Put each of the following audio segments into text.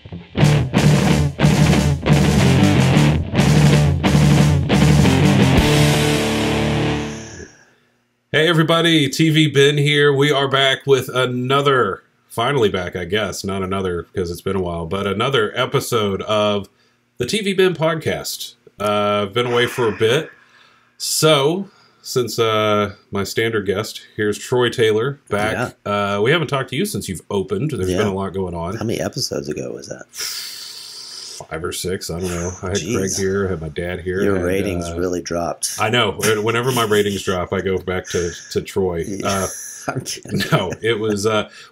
Hey everybody, TV Ben here. We are back with another, finally back I guess, not another because it's been a while, but another episode of the TV Ben podcast. I've been away for a bit, so since my standard guest, here's Troy Taylor back. Yeah. We haven't talked to you since you've opened. There's been a lot going on. How many episodes ago was that? 5 or 6, I don't know. I had Craig here, I had my dad here. Your ratings really dropped. I know. Whenever my ratings drop, I go back to Troy. I'm kidding. No, it was,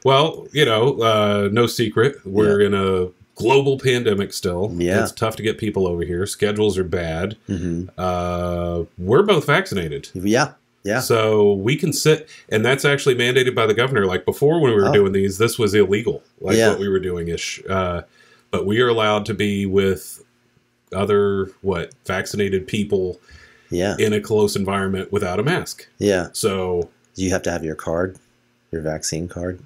well, you know, no secret. We're in a global pandemic still. Yeah. It's tough to get people over here. Schedules are bad. Mm-hmm. We're both vaccinated. Yeah. Yeah. So we can sit, and that's actually mandated by the governor. Like before when we were doing these, this was illegal, like what we were doing-ish. But we are allowed to be with other, vaccinated people in a close environment without a mask. Yeah. So do you have to have your card, your vaccine card?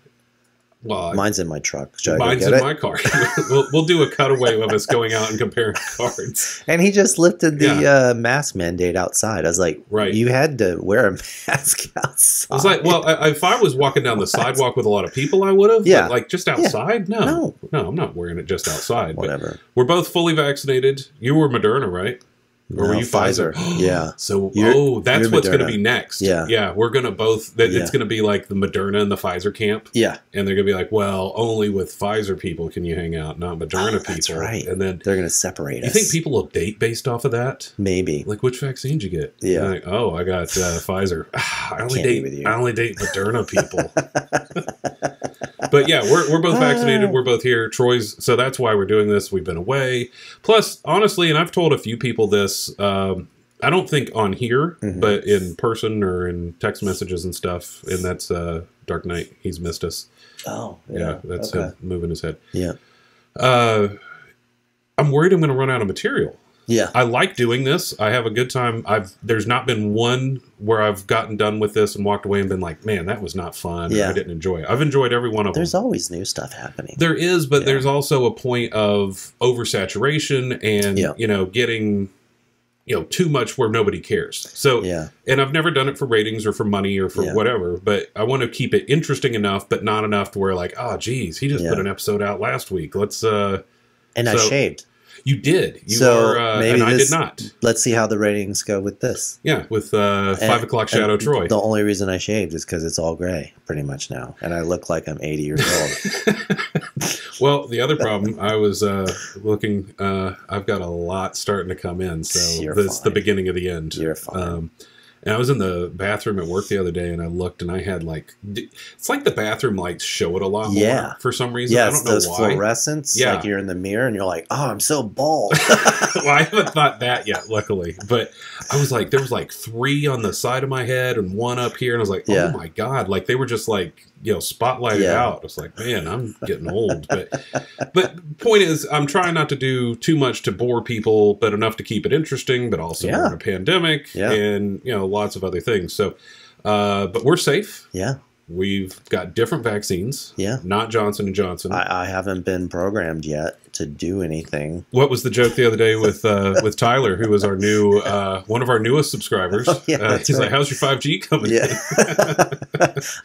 Well, mine's in my truck. Mine's in my car. we'll do a cutaway of us going out and comparing cards. And he just lifted the mask mandate outside. I was like, you had to wear a mask outside. I was like, well, if I was walking down the sidewalk with a lot of people, I would have. Yeah. But like just outside? No, I'm not wearing it just outside. Whatever. But we're both fully vaccinated. You were Moderna, right? Or were you Pfizer? Yeah. So, that's what's going to be next. Yeah. Yeah, we're going to both, it's going to be like the Moderna and the Pfizer camp. Yeah. And they're going to be like, well, only with Pfizer people can you hang out, not Moderna people. That's right. And then they're going to separate us. You think people will date based off of that? Maybe. Like, which vaccine did you get? Yeah. Like, oh, I got Pfizer. I only date Moderna people. But yeah, we're both vaccinated. We're both here. Troy's, so that's why we're doing this. We've been away. Plus, honestly, and I've told a few people this, I don't think on here, but in person or in text messages and stuff. And that's Dark Knight. He's missed us. Oh, yeah. That's him moving his head. Yeah. I'm worried I'm going to run out of material. Yeah. I like doing this. I have a good time. There's not been one where I've gotten done with this and walked away and been like, man, that was not fun. Yeah. I didn't enjoy it. I've enjoyed every one of them. There's always new stuff happening. There is, but there's also a point of oversaturation and, you know, getting, you know, too much where nobody cares. So, and I've never done it for ratings or for money or for whatever, but I want to keep it interesting enough, but not enough to where like, oh, geez, he just put an episode out last week. Let's, and I shaved. You did. And I did not. Let's see how the ratings go with this. Yeah, with 5 o'clock Shadow Troy. The only reason I shaved is because it's all gray, pretty much now. And I look like I'm 80 years old. Well, the other problem, I was looking, I've got a lot starting to come in. So this is the beginning of the end. You're fine. And I was in the bathroom at work the other day, and I looked, and I had like, it's like the bathroom lights show it a lot more for some reason. Yeah, I don't know those why. Fluorescents. Like you're in the mirror, and you're like, oh, I'm so bald. Well, I haven't thought that yet, luckily. But I was like, there was like 3 on the side of my head and 1 up here, and I was like, oh my god, like they were just like, you know, spotlighted out. I was like, man, I'm getting old. But point is, I'm trying not to do too much to bore people, but enough to keep it interesting. But also we're in a pandemic, and you know, lots of other things. So, but we're safe. Yeah. We've got different vaccines. Yeah. Not Johnson & Johnson. I haven't been programmed yet to do anything. What was the joke the other day with Tyler, who was our new one of our newest subscribers? Oh, yeah, he's like, how's your 5G coming in?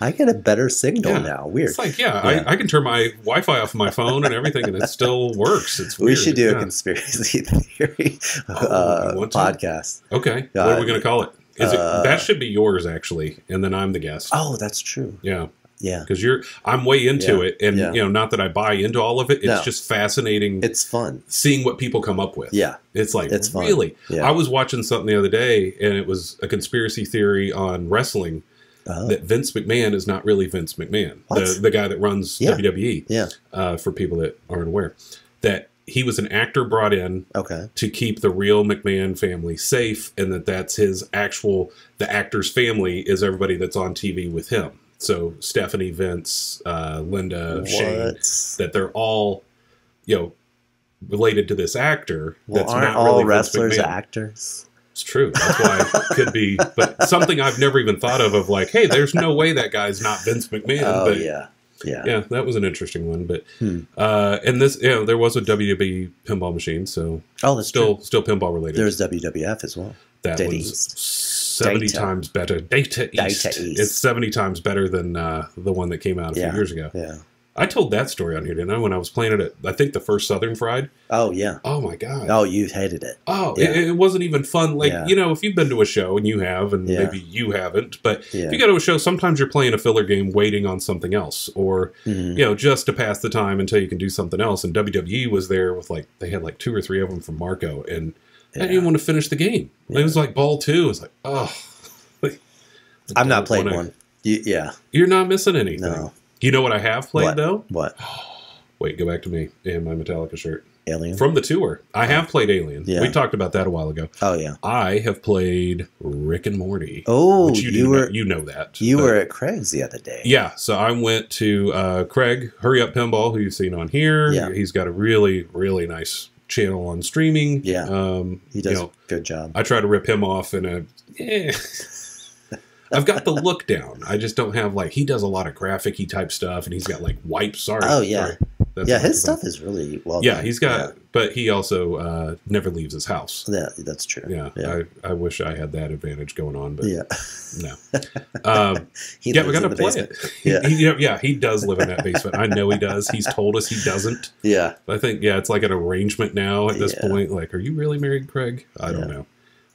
I get a better signal now. Weird. It's like, I can turn my Wi-Fi off my phone and everything, and it still works. It's weird. We should do a conspiracy theory podcast. Okay. What are we going to call it? That should be yours, actually, and then I'm the guest. Oh, that's true. Yeah. Yeah. Because I'm way into it, and you know, not that I buy into all of it. It's just fascinating. It's fun seeing what people come up with. Yeah. It's like, it's fun. Really? Yeah. I was watching something the other day, and it was a conspiracy theory on wrestling that Vince McMahon is not really Vince McMahon, the guy that runs WWE. Yeah. For people that aren't aware, that he was an actor brought in to keep the real McMahon family safe, and that's his actual, the actor's family is everybody that's on TV with him. So Stephanie, Vince, Linda, Shane, that they're all, you know, related to this actor. Well, that's aren't not all really wrestlers Vince McMahon. Actors? It's true. That's why it could be, but something I've never even thought of like, hey, there's no way that guy's not Vince McMahon. Oh, but yeah. Yeah, that was an interesting one. But and this, there was a WWE pinball machine, so that's still pinball related. There's WWF as well. That Data was East. 70 times better. Data East. It's 70 times better than the one that came out a few years ago. Yeah. I told that story on here, didn't I? When I was playing it at, I think, the first Southern Fried. Oh, yeah. Oh, my God. Oh, you hated it. Oh, it wasn't even fun. Like, if you've been to a show, and you have, and maybe you haven't, but if you go to a show, sometimes you're playing a filler game waiting on something else, or, just to pass the time until you can do something else. And WWE was there with, they had 2 or 3 of them from Marco, and I didn't even want to finish the game. Yeah. It was like ball 2. It was like, oh. I'm not playing one. You're not missing anything. No. You know what I have played, though? What? Wait, go back to me and my Metallica shirt. Alien? From the tour. I have played Alien. Yeah. We talked about that a while ago. Oh, yeah. I have played Rick and Morty. Oh, which you know that. You were at Craig's the other day. Yeah, so I went to Craig, Hurry Up Pinball, who you've seen on here. Yeah. He's got a really, really nice channel on streaming. Yeah. He does a good job. I try to rip him off in a... I've got the look down. I just don't have he does a lot of graphic-y type stuff, and he's got wipes. Sorry. Oh yeah, sorry. His stuff is really well. Yeah, he's got, but he also never leaves his house. Yeah, that's true. Yeah. I wish I had that advantage going on, but no. We got to play it. He does live in that basement. I know he does. He's told us he doesn't. Yeah, I think it's like an arrangement now at this point. Are you really married, Craig? I don't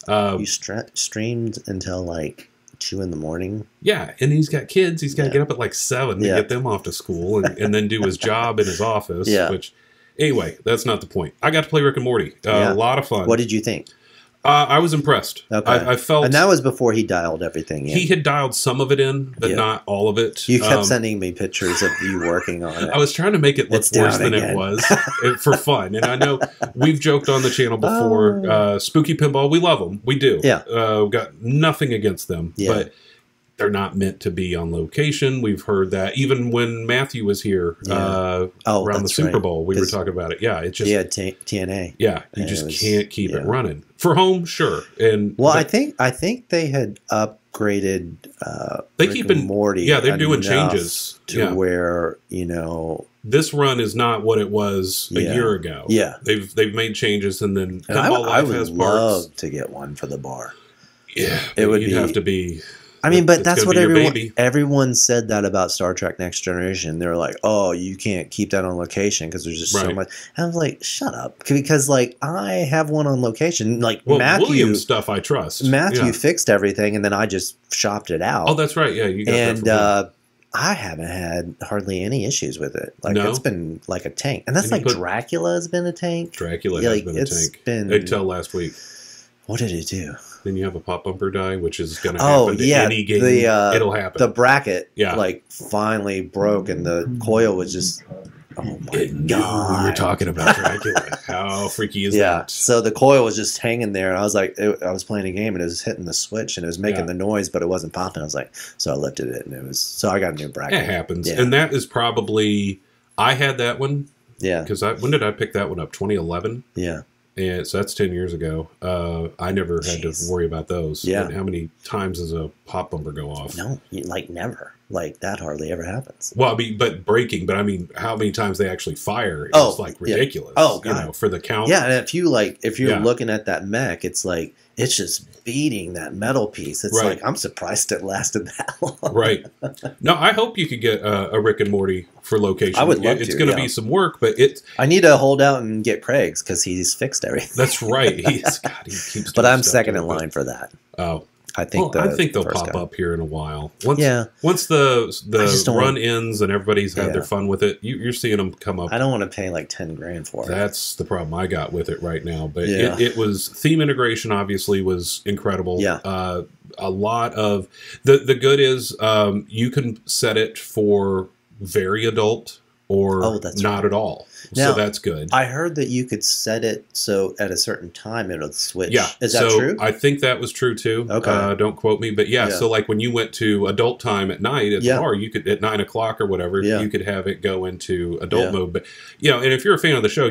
know. You streamed until 2 a.m. Yeah, and he's got kids. He's got to get up at 7 to get them off to school and then do his job in his office. Yeah. Which, anyway, that's not the point. I got to play Rick and Morty. A lot of fun. What did you think? I was impressed. Okay. I felt... And that was before he dialed everything in. He had dialed some of it in, but not all of it. You kept sending me pictures of you working on it. I was trying to make it look worse than it was for fun. And I know we've joked on the channel before. Spooky Pinball, we love them. We do. Yeah. We've got nothing against them. Yeah. But they're not meant to be on location. We've heard that. Even when Matthew was here around the Super Bowl, we were talking about it. Yeah, it's just... Yeah, TNA. Yeah, you just can't keep it running. For home, sure. I think they had upgraded they keep in Morty. Yeah, they're doing changes to where this run is not what it was a year ago. Yeah, they've made changes, and then Pinball Life has parts. I would love to get one for the bar. Yeah, you'd have to be. I mean, but that's what everyone said that about Star Trek Next Generation. They were like, "Oh, you can't keep that on location because there's just so much." And I was like, "Shut up!" Because I have one on location. Matthew Williams stuff, I trust. Matthew fixed everything, and then I just shopped it out. Oh, that's right. Yeah, you got that. I haven't had hardly any issues with it. It's been like a tank, and that's Dracula has been a tank. Dracula has been a tank. Until last week. What did it do? Then you have a pop bumper die, which is going to happen to any game. It'll happen. The bracket, finally broke, and the coil was just. Oh my god! We were talking about Dracula. How freaky is that? Yeah. So the coil was just hanging there, and I was like, I was playing a game, and it was hitting the switch, and it was making the noise, but it wasn't popping. I was like, so I lifted it, and it was. So I got a new bracket. It happens, and that is probably. I had that one. Yeah. Because when did I pick that one up? 2011. Yeah. And so that's 10 years ago. I never had to worry about those. Yeah. And how many times does a pop bumper go off? No, never. That hardly ever happens. Well, I mean, but breaking. But I mean, how many times they actually fire is ridiculous. Yeah. Oh, God. For the count. Yeah, and if you're looking at that mech, it's it's just beating that metal piece. It's I'm surprised it lasted that long. Right. No, I hope you could get a Rick and Morty for location. I would love It's going to be some work, but I need to hold out and get Craig's because he's fixed everything. That's right. He keeps. But I'm second in line for that. Oh. I think they'll pop up here in a while. Once the run ends and everybody's had their fun with it, you're seeing them come up. I don't want to pay $10,000 for it. That's the problem I got with it right now. But it was theme integration. Obviously, was incredible. Yeah. A lot of the good is you can set it for very adult or not at all. Now, so that's good. I heard that you could set it so at a certain time it'll switch. Yeah. Is that true? I think that was true too. Okay. Don't quote me, but yeah. So like when you went to adult time at night at the bar, you could at 9 o'clock or whatever, you could have it go into adult mode. But and if you're a fan of the show,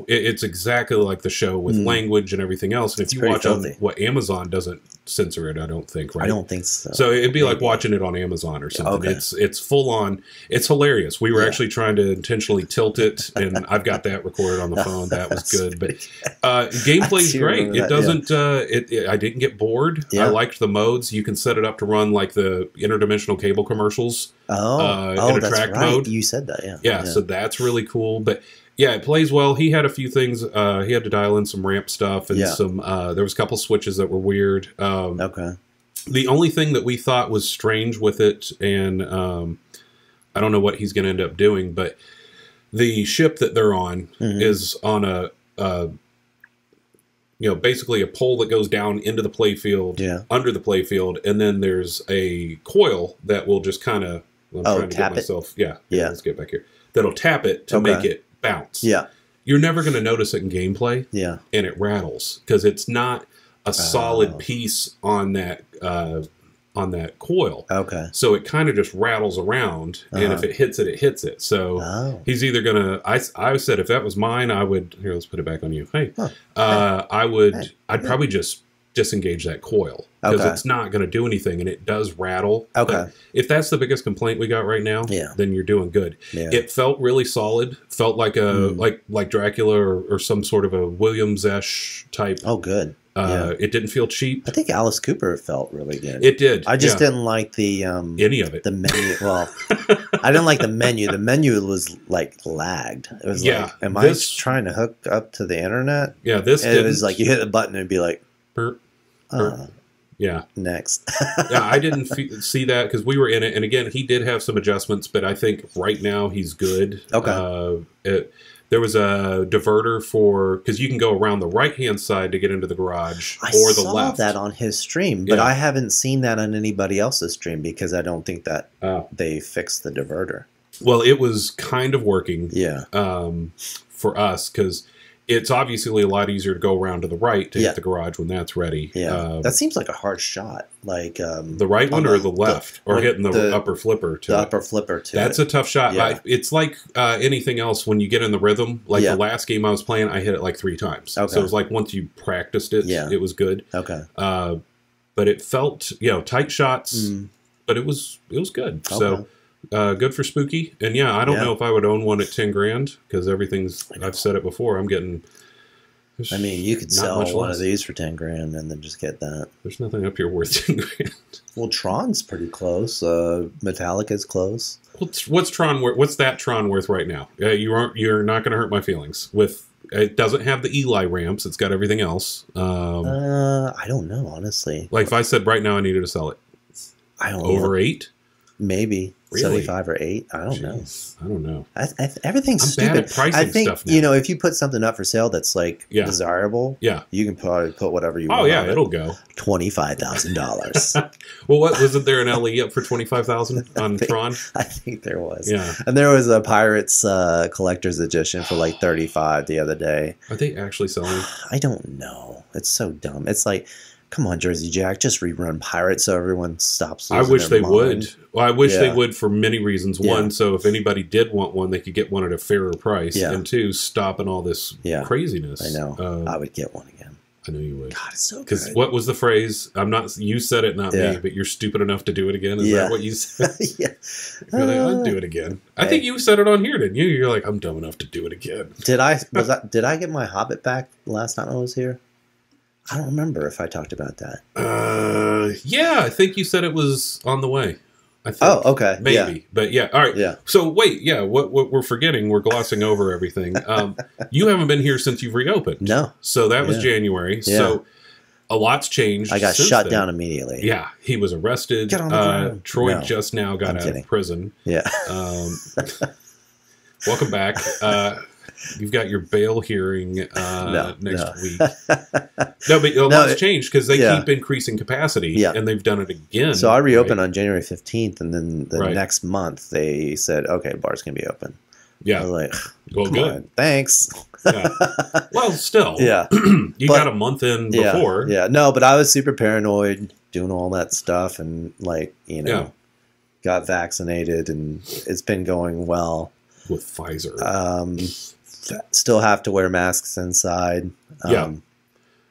it's exactly like the show with language and everything else. And if you watch on what Amazon doesn't censor it, I don't think, right? I don't think so. So it'd be like watching it on Amazon or something. Okay. It's full on. It's hilarious. We were actually trying to intentionally tilt it, and I've got that recorded on the phone. That was good. But gameplay's great. It doesn't. I didn't get bored. I liked the modes. You can set it up to run like the interdimensional cable commercials. In a that's track right. mode. You said that, yeah. So that's really cool. But yeah, it plays well. He had a few things. He had to dial in some ramp stuff and some. There was a couple switches that were weird. Okay. The only thing that we thought was strange with it, and I don't know what he's going to end up doing, but the ship that they're on is on a basically a pole that goes down into the playfield, under the playfield, and then there's a coil that will just kind of. I'm trying to get myself. Yeah. Let's get back here. That'll tap it to make it bounce. Yeah. You're never going to notice it in gameplay. Yeah. And it rattles because it's not a solid piece on that coil. Okay. So it kind of just rattles around, and if it hits it, it hits it. So he's either going to. I said if that was mine, I would. Here, let's put it back on you. Hey, I would. Hey. I'd probably just disengage that coil because it's not going to do anything, and it does rattle. Okay. But if that's the biggest complaint we got right now, then you're doing good. Yeah. It felt really solid. Felt like a like Dracula or some sort of a Williams-esque type. Oh, good. It didn't feel cheap. I think Alice Cooper felt really good. It did. I just didn't like the any of it. The menu. Well, I didn't like the menu. The menu was like lagged. It was like, am I trying to hook up to the internet? Yeah, this. It was like you hit a button and it'd be like, next. Yeah, I didn't see that because we were in it, and again, he did have some adjustments, but I think right now he's good. Okay. There was a diverter because you can go around the right-hand side to get into the garage or the left. I saw that on his stream, but I haven't seen that on anybody else's stream because I don't think that they fixed the diverter. Well, it was kind of working for us because it's obviously a lot easier to go around to the right to hit the garage when that's ready. Yeah, that seems like a hard shot. Like the right one or the left, or hitting the upper flipper to the upper flipper to That's a tough shot. Yeah. It's like anything else when you get in the rhythm. Like the last game I was playing, I hit it like 3 times. Okay. So it was like once you practiced it, it was good. Okay. But it felt tight shots, but it was good. Okay. So. Good for Spooky, and I don't know if I would own one at $10,000 because everything's. I've said it before. I'm getting. I mean, you could sell one of these for $10,000 and then just get that. There's nothing up here worth $10,000. Well, Tron's pretty close. Metallica's close. What's Tron worth? What's that Tron worth right now? You're not going to hurt my feelings with. It doesn't have the Eli ramps. It's got everything else. I don't know, honestly. Like if I said right now I needed to sell it, I don't over 8. Maybe. Really? 75 or 8. I don't know. I don't know. Everything's stupid. Bad at pricing I think stuff now. If you put something up for sale that's like desirable, you can probably put whatever you want. Oh yeah, it'll go $25,000. Well, wasn't there an LE up for $25,000 on Tron? I think there was. Yeah, and there was a Pirates collector's edition for like $35 the other day. Are they actually selling? I don't know. It's so dumb. It's like. Come on, Jersey Jack, just rerun Pirates so everyone stops. I wish they would. Well, I wish they would for many reasons. One, so if anybody did want one, they could get one at a fairer price. And 2, stopping all this craziness. I know. I would get one again. I know you would. God, it's so good. Because what was the phrase? You said it, not me, but you're stupid enough to do it again. Is that what you said? I'd do it again. I think you said it on here, didn't you? You're like, I'm dumb enough to do it again. Did I get my Hobbit back last time I was here? I don't remember if I talked about that. Yeah, I think you said it was on the way. I think. Oh, okay. Maybe. But all right. Yeah. So wait, what we're forgetting, we're glossing over everything. You haven't been here since you've reopened. No. So that was January. Yeah. So a lot's changed. I got shut down immediately. Yeah. He was arrested. Get on the ground. Troy just now got out of prison. Yeah. Welcome back. You've got your bail hearing next week. No, but a lot's changed because they keep increasing capacity, and they've done it again. So I reopened on January 15th, and then the next month they said, okay, bar's going to be open. Yeah. I was like, well, good. On, thanks. Yeah. Well, still. Yeah. You got a month in before. Yeah. No, but I was super paranoid doing all that stuff and like, got vaccinated and it's been going well. With Pfizer. Still have to wear masks inside.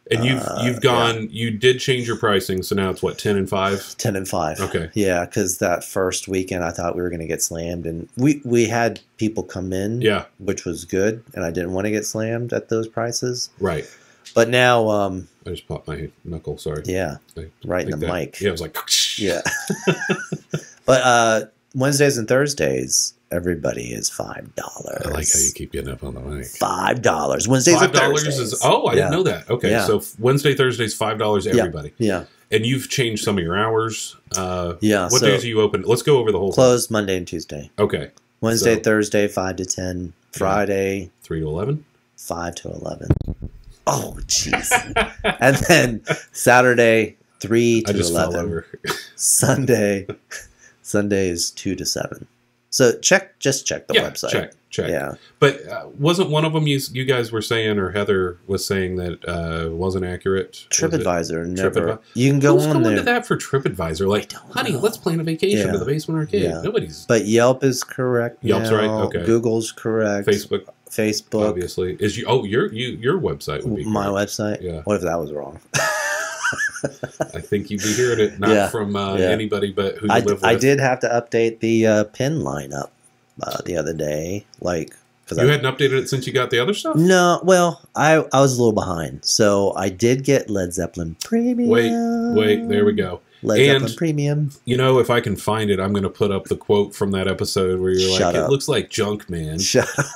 And you've gone, you did change your pricing, so now it's what, 10 and 5? 10 and 5. Okay. Yeah, because that first weekend I thought we were going to get slammed, and we had people come in, which was good, and I didn't want to get slammed at those prices. Right. But now, I just popped my knuckle. Sorry. Yeah. Right in the mic. Yeah, it was like. Yeah. But Wednesdays and Thursdays, everybody is $5. I like how you keep getting up on the mic. $5 Wednesdays and Thursdays. Is I didn't know that. Okay, so Wednesday, Thursdays, $5 everybody. Yeah. And you've changed some of your hours. What so days are you open? Let's go over the whole. Closed Monday and Tuesday. Okay. Wednesday, Thursday, 5 to 10. Friday, 3 to 11. 5 to 11. Oh, jeez. And then Saturday, 3 to 11. Fell over. Sunday is 2 to 7. So just check the website. Check. Yeah. But wasn't one of them you guys were saying, or Heather was saying that wasn't accurate? TripAdvisor, never. You can go on there. To that for TripAdvisor? Like, honey, let's plan a vacation to the Basement Arcade. Yeah. Nobody's. But Yelp is correct. Yelp's now. right. Okay. Google's correct. Facebook. Obviously. Is your website would be correct. My website? Yeah. What if that was wrong? I think you'd be hearing it not from anybody but who you live with. I did have to update the pin lineup the other day. Like, you hadn't updated it since you got the other stuff? No. Well, I was a little behind. So I did get Led Zeppelin Premium. Wait. There we go. Zeppelin Premium. You know, if I can find it, I'm going to put up the quote from that episode where you're like, it looks like junk, man. Shut up.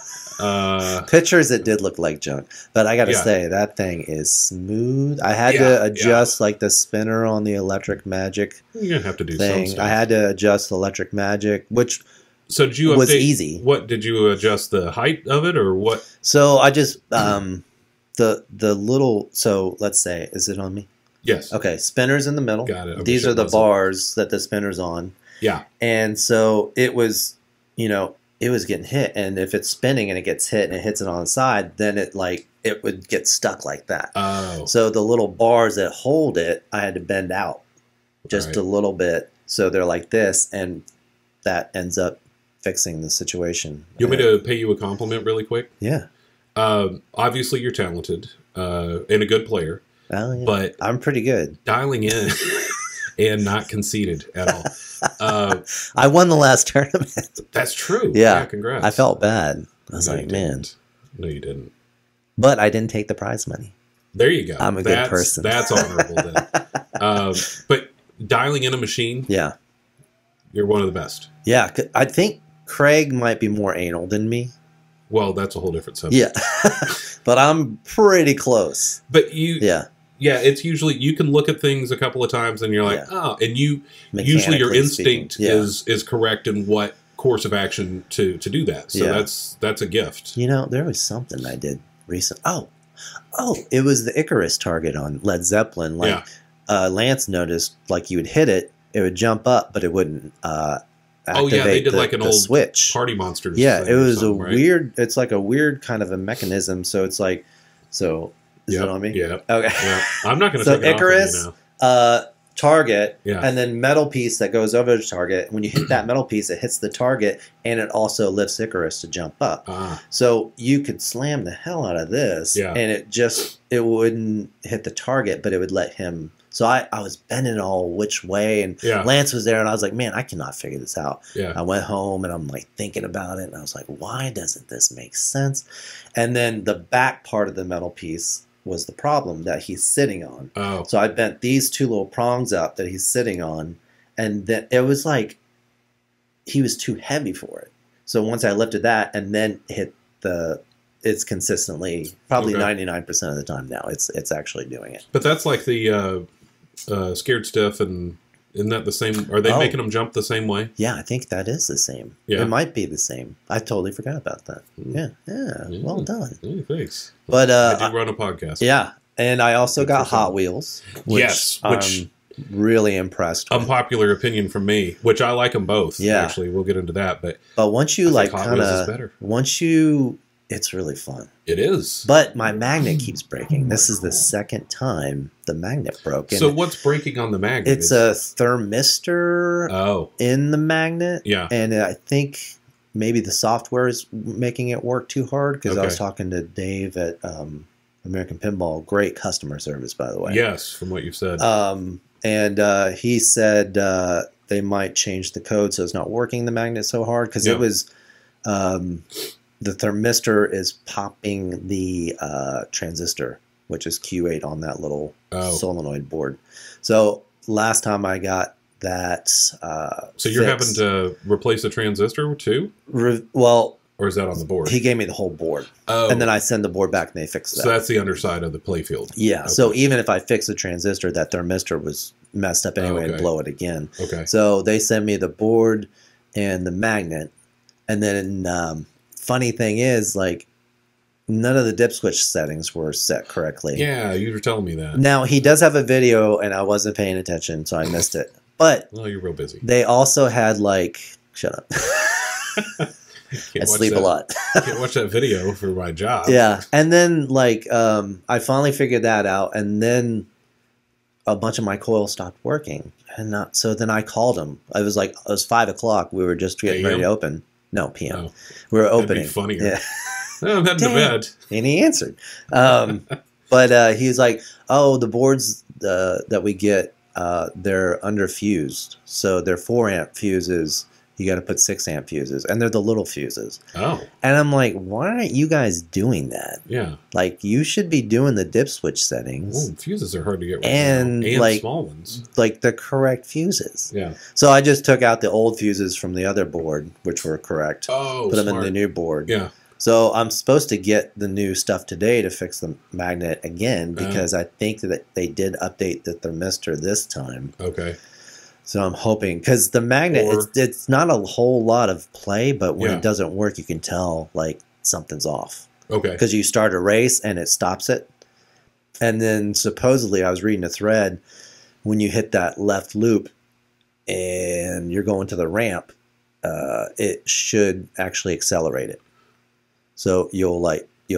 Pictures, it did look like junk, but I gotta say that thing is smooth. I had to adjust like the spinner on the Electric Magic. You're gonna have to do some stuff. I had to adjust the Electric Magic, which did you was easy. What did you adjust the height of it or what? So I just the little. So let's say, is it on me? Yes. Okay, spinner's in the middle. Got it. These are the bars that the spinner's on. Yeah. And so it was, it was getting hit, and if it's spinning and it gets hit and it hits it on the side, then it would get stuck like that. Oh. So the little bars that hold it, I had to bend out just a little bit, so they're like this, and that ends up fixing the situation. You want me to pay you a compliment really quick? Yeah. Obviously, you're talented and a good player. Well, yeah. But I'm pretty good. Dialing in and not conceited at all. I won the last tournament. That's true. Yeah. Congrats. I felt bad. I was like, man. No, you didn't. But I didn't take the prize money. There you go. I'm a good person. That's honorable then. But dialing in a machine, you're one of the best. Yeah. I think Craig might be more anal than me. Well, that's a whole different subject. Yeah. But I'm pretty close. But it's usually, you can look at things a couple of times and you're like, and usually your instinct is correct in what course of action to do that. So that's a gift. There was something I did recently. Oh, it was the Icarus target on Led Zeppelin. Like Lance noticed, like you would hit it, it would jump up, but it wouldn't activate they did like an old switch. Party Monsters. Yeah, it was a weird. It's like a weird kind of a mechanism. So it's like, is it on me? Yeah. Okay. Yeah. I'm not going to take it Icarus, off of you now. Target, and then metal piece that goes over the target. When you hit that metal piece, it hits the target, and it also lifts Icarus to jump up. So you could slam the hell out of this, and it wouldn't hit the target, but it would let him. So I was bending all which way, and Lance was there, and I was like, man, I cannot figure this out. I went home, and I'm like thinking about it, and I was like, why doesn't this make sense? And then the back part of the metal piece was the problem that he's sitting on. So I bent these two little prongs up that he's sitting on, and then it was like he was too heavy for it. So once I lifted that and then hit it's consistently, probably 99% of the time now, it's actually doing it. But that's like the Scared Stiff, and isn't that the same? Are they making them jump the same way? Yeah, I think that is the same. Yeah. It might be the same. I totally forgot about that. Yeah. Well done. Yeah, thanks. But I do run a podcast. Yeah, and I also got Hot Wheels. Which really impressed with. Unpopular opinion from me, which I like them both. Yeah. Actually, we'll get into that. But once you like kind of, it's really fun. It is. But my magnet keeps breaking. This is the second time the magnet broke. So what's breaking on the magnet? It's a thermistor in the magnet. Yeah. And I think maybe the software is making it work too hard, because I was talking to Dave at American Pinball. Great customer service, by the way. Yes, from what you've said. And he said they might change the code so it's not working the magnet so hard, because it was the thermistor is popping the transistor, which is Q8 on that little solenoid board. So last time I got that so you're having to replace the transistor too? Or is that on the board? He gave me the whole board. And then I send the board back and they fix that. So that's the underside of the playfield. Yeah. Okay. So even if I fix the transistor, that thermistor was messed up anyway and blow it again. Okay. So they send me the board and the magnet. And then funny thing is, like, none of the dip switch settings were set correctly. Yeah, you were telling me that. Now, he does have a video, and I wasn't paying attention, so I missed it. But well, you're real busy. They also had, like, shut up. I sleep a lot. Can't watch that video for my job. Yeah. And then, like, I finally figured that out, and then a bunch of my coils stopped working. And so then I called him. It was 5 o'clock. We were just getting ready to open. No, PM. Oh, we were opening. That'd be funnier. Yeah. I'm heading to bed. And he answered. But he's like, oh, the boards that we get, they're underfused. So they're 4-amp fuses. You got to put 6-amp fuses. And they're the little fuses. Oh. And I'm like, why aren't you guys doing that? Yeah. Like, you should be doing the dip switch settings. Ooh, fuses are hard to get right and now. And like, small ones. Like the correct fuses. Yeah. So I just took out the old fuses from the other board, which were correct. Oh, put them in the new board. Yeah. So I'm supposed to get the new stuff today to fix the magnet again, because I think that they did update the thermistor this time. Okay. So I'm hoping, because the magnet, it's not a whole lot of play, but when it doesn't work, you can tell like something's off. Okay. Because you start a race and it stops it. And then supposedly, I was reading a thread, when you hit that left loop and you're going to the ramp, it should actually accelerate it. So you'll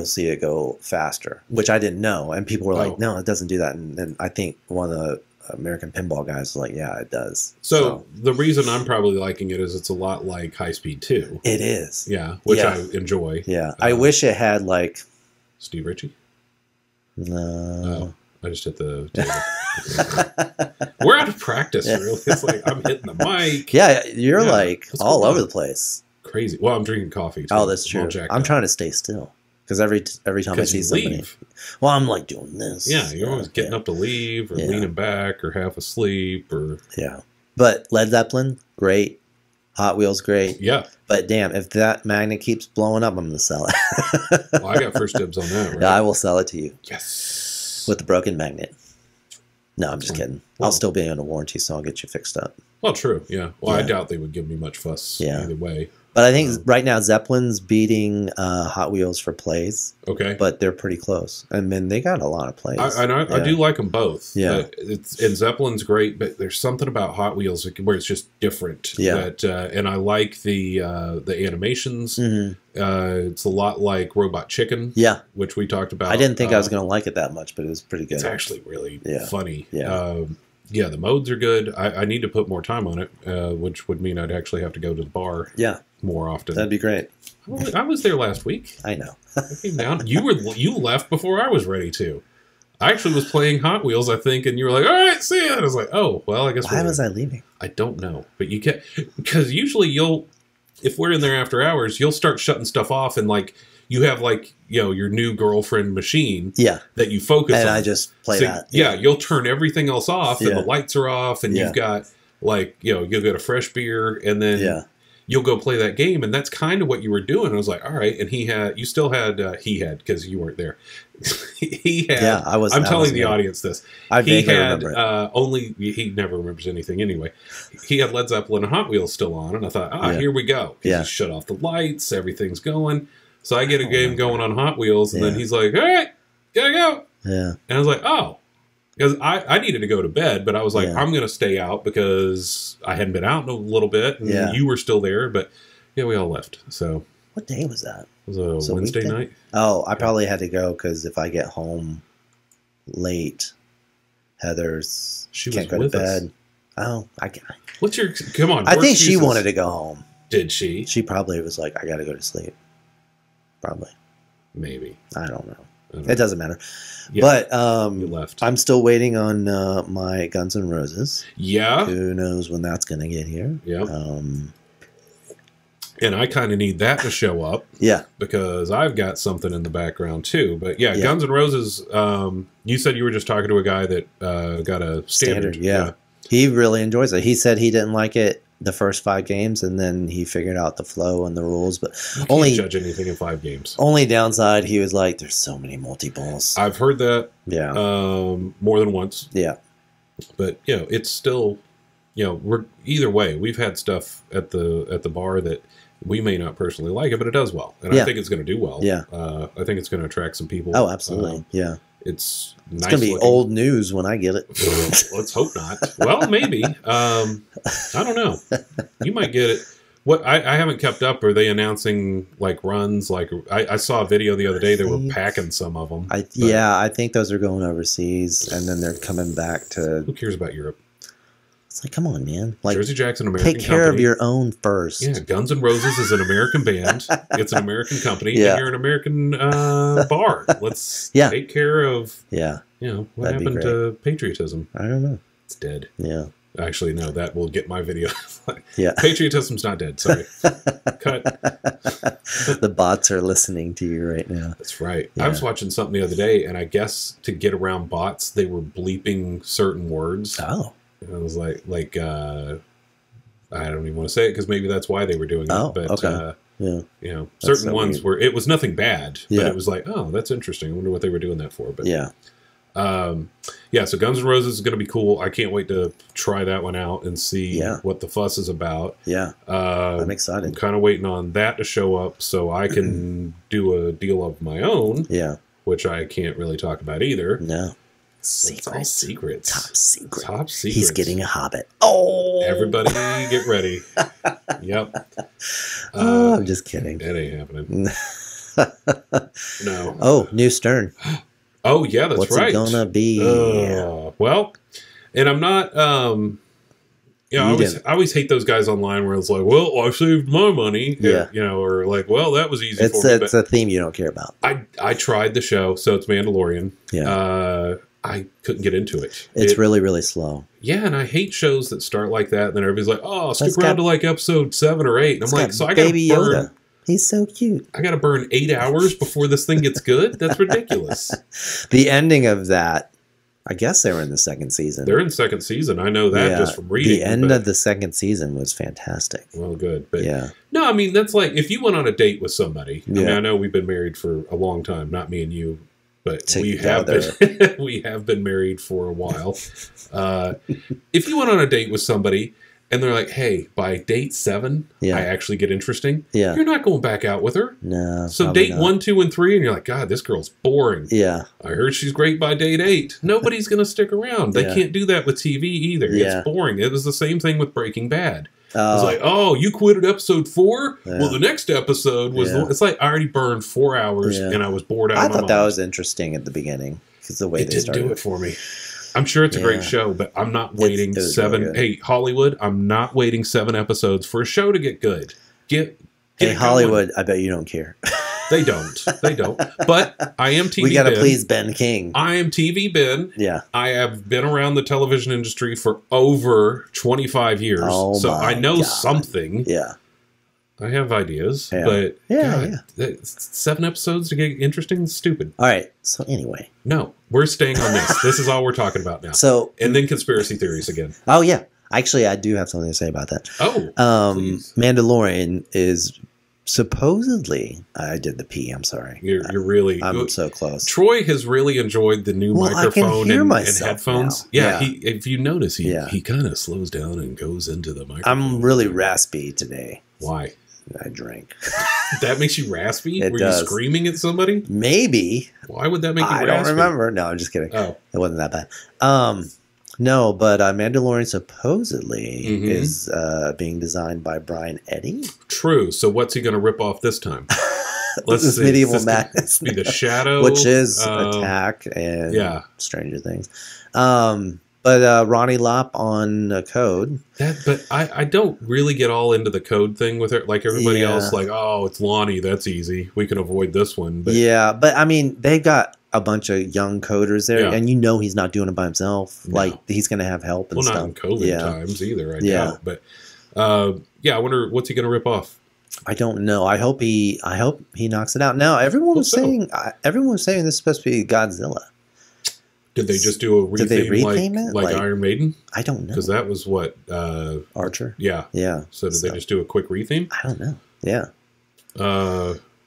see it go faster, which I didn't know. And people were like, no, it doesn't do that. And I think one of the American Pinball guys was like, yeah, it does. So the reason I'm probably liking it is it's a lot like High Speed 2. It is. Yeah, which I enjoy. Yeah. I wish it had like... Steve Ritchie? No. Oh, I just hit the table. We're out of practice, really. It's like I'm hitting the mic. Yeah, you're like all over the place. Crazy. Well, I'm drinking coffee, too. Oh, that's true. I'm trying to stay still. Because every time I see somebody, well, I'm like doing this. Yeah, you're always getting up to leave, or leaning back, or half asleep, or But Led Zeppelin, great. Hot Wheels, great. Yeah. But damn, if that magnet keeps blowing up, I'm gonna sell it. Well, I got first dibs on that. Right? Yeah, I will sell it to you. Yes. With the broken magnet. No, I'm just kidding. Well, I'll still be under warranty, so I'll get you fixed up. Well, true. Yeah. Well, I doubt they would give me much fuss either way. But I think right now Zeppelin's beating Hot Wheels for plays. Okay. But they're pretty close. I mean, they got a lot of plays. I do like them both. Yeah. And Zeppelin's great, but there's something about Hot Wheels where it's just different. Yeah. And I like the animations. Mm-hmm. It's a lot like Robot Chicken. Yeah. Which we talked about. I didn't think I was going to like it that much, but it was pretty good. It's actually really funny. Yeah. Yeah, the modes are good. I need to put more time on it, which would mean I'd actually have to go to the bar. Yeah. More often. That'd be great. I was there last week. I know. I came down. You left before I was ready to. I actually was playing Hot Wheels, I think, and you were like, "All right, see ya." And I was like, "Oh, well, I guess." Why was I leaving? I don't know, but you can't, because usually if we're in there after hours, you'll start shutting stuff off, and like you have like your new girlfriend machine, that you focus on, and I just play that. Yeah, you'll turn everything else off, and the lights are off, and you've got like you'll get a fresh beer, and then you'll go play that game, and that's kind of what you were doing. I was like, all right, and he had because you weren't there. He had. Yeah, I'm telling the audience this. He had only. He never remembers anything anyway. He had Led Zeppelin and Hot Wheels still on, and I thought, here we go. He shut off the lights, everything's going. So I get a game going on Hot Wheels, and then he's like, all right, gotta go. Yeah. And I was like, oh. Because I needed to go to bed, but I was like, I'm going to stay out because I hadn't been out in a little bit, and you were still there. But yeah, we all left. So what day was that? It was a Wednesday night. Oh, I probably had to go because if I get home late, Heather's can't go to bed. Oh, what's your come on? I think she wanted to go home. Did she? She probably was like, I got to go to sleep. Probably. Maybe. I don't know. It doesn't matter. Yeah, but you left. I'm still waiting on my Guns N' Roses. Yeah. Who knows when that's going to get here? Yeah. And I kind of need that to show up. Yeah. Because I've got something in the background too. But yeah, Guns N' Roses, you said you were just talking to a guy that got a standard. Yeah. He really enjoys it. He said he didn't like it the first 5 games, and then he figured out the flow and the rules. But you can't judge anything in 5 games. Only downside, he was like, "There's so many multi-balls." I've heard that. Yeah. More than once. Yeah. But it's still, we're either way. We've had stuff at the bar that we may not personally like it, but it does well, and I think it's going to do well. Yeah. I think it's going to I think people. Oh, absolutely. Yeah. It's nice. It's going to be old news when I get it. Let's hope not. Well, maybe. I don't know. You might get it. What I haven't kept up. Are they announcing like runs? Like I saw a video the other day. They were packing some of them. I think those are going overseas, and then they're coming back to. Who cares about Europe? It's like, come on, man! Like, Jersey Jackson, American take care company. of your own first. Yeah, Guns N' Roses is an American band. It's an American company, and you're an American bar. Let's take care of. Yeah. What happened to patriotism? I don't know. It's dead. Yeah. Actually, no. That will get my video. Yeah. Patriotism's not dead. Sorry. Cut. The bots are listening to you right now. That's right. Yeah. I was watching something the other day, and I guess to get around bots, they were bleeping certain words. Oh. And I was like, I don't even want to say it because maybe that's why they were doing it. But, okay. Certain ones where it was nothing bad, but it was like, oh, that's interesting. I wonder what they were doing that for. But so Guns N' Roses is going to be cool. I can't wait to try that one out and see what the fuss is about. Yeah. I'm excited. I'm kind of waiting on that to show up so I can do a deal of my own. Yeah. Which I can't really talk about either. No. It's all secrets. Top secret. Top secrets. He's getting a Hobbit. Oh! Everybody get ready. Yep. I'm just kidding. That ain't happening. No. Oh, new Stern. Oh, yeah, that's right. What's it gonna be? Well, and I'm not... I always hate those guys online where it's like, well, I saved my money. Yeah. Or like, well, that was easy for me. It's a theme you don't care about. I tried the show, so it's Mandalorian. Yeah. I couldn't get into it. It's really, really slow. Yeah, and I hate shows that start like that, and then everybody's like, oh, stick around to like episode 7 or 8. And I'm like, so I got to burn... Yoda. He's so cute. I got to burn 8 hours before this thing gets good? That's ridiculous. The ending of that, I guess they were in the 2nd season. They're in the 2nd season. I know that just from reading. The end of the 2nd season was fantastic. Well, good. But no, I mean, that's like, if you went on a date with somebody, I mean, I know we've been married for a long time, not me and you, but we have been married for a while. If you went on a date with somebody and they're like, hey, by date 7, I actually get interesting. Yeah. You're not going back out with her. No. So date 1, 2, and 3, and you're like, God, this girl's boring. Yeah. I heard she's great by date 8. Nobody's going to stick around. They can't do that with TV either. Yeah. It's boring. It was the same thing with Breaking Bad. It's like, oh, you quit at episode 4? Yeah. Well, the next episode was... It's like I already burned 4 hours, and I was bored out of my mind. I thought that was interesting at the beginning, because the way they started. It did do it for me. I'm sure it's a great show, but I'm not waiting 7... Really hey, Hollywood, I'm not waiting 7 episodes for a show to get good. Get hey, Hollywood, going. I bet you don't care. They don't. They don't. But I am TV Ben. We got to please Ben King. I am TV Ben. Yeah. I have been around the television industry for over 25 years. Oh, so I know something. Yeah. I have ideas. But God, 7 episodes to get interesting is stupid. All right. So anyway. No. We're staying on this. This is all we're talking about now. So and then conspiracy theories again. Oh, yeah. Actually, I do have something to say about that. Oh. Mandalorian is... supposedly, I did the P. I'm sorry. You're really. I'm so close. Troy has really enjoyed the new microphone and headphones. Now. Yeah, if you notice, he kind of slows down and goes into the microphone. I'm really raspy today. Why? I drank. That makes you raspy? Were you screaming at somebody? Maybe. Why would that make you raspy? I don't remember. No, I'm just kidding. Oh. It wasn't that bad. No, but Mandalorian supposedly is being designed by Brian Eddy. True. So what's he going to rip off this time? Let's see. Medieval Madness. Be the Shadow. Which is Attack and Stranger Things. But Ronnie Lopp on Code. But I don't really get all into the Code thing with her. Like everybody else, like, oh, it's Lonnie. That's easy. We can avoid this one. But yeah, but I mean, they've got a bunch of young coders there, and he's not doing it by himself. No. Like, he's going to have help and stuff. Well, not in COVID times either, I doubt. But, I wonder, what's he going to rip off? I don't know. I hope he knocks it out. Now, everyone was saying this is supposed to be Godzilla. Did they just do a retheme? Did they retheme it? Like Iron Maiden? I don't know. Because that was what? Archer? Yeah. Yeah. So did they just do a quick retheme? I don't know. Yeah.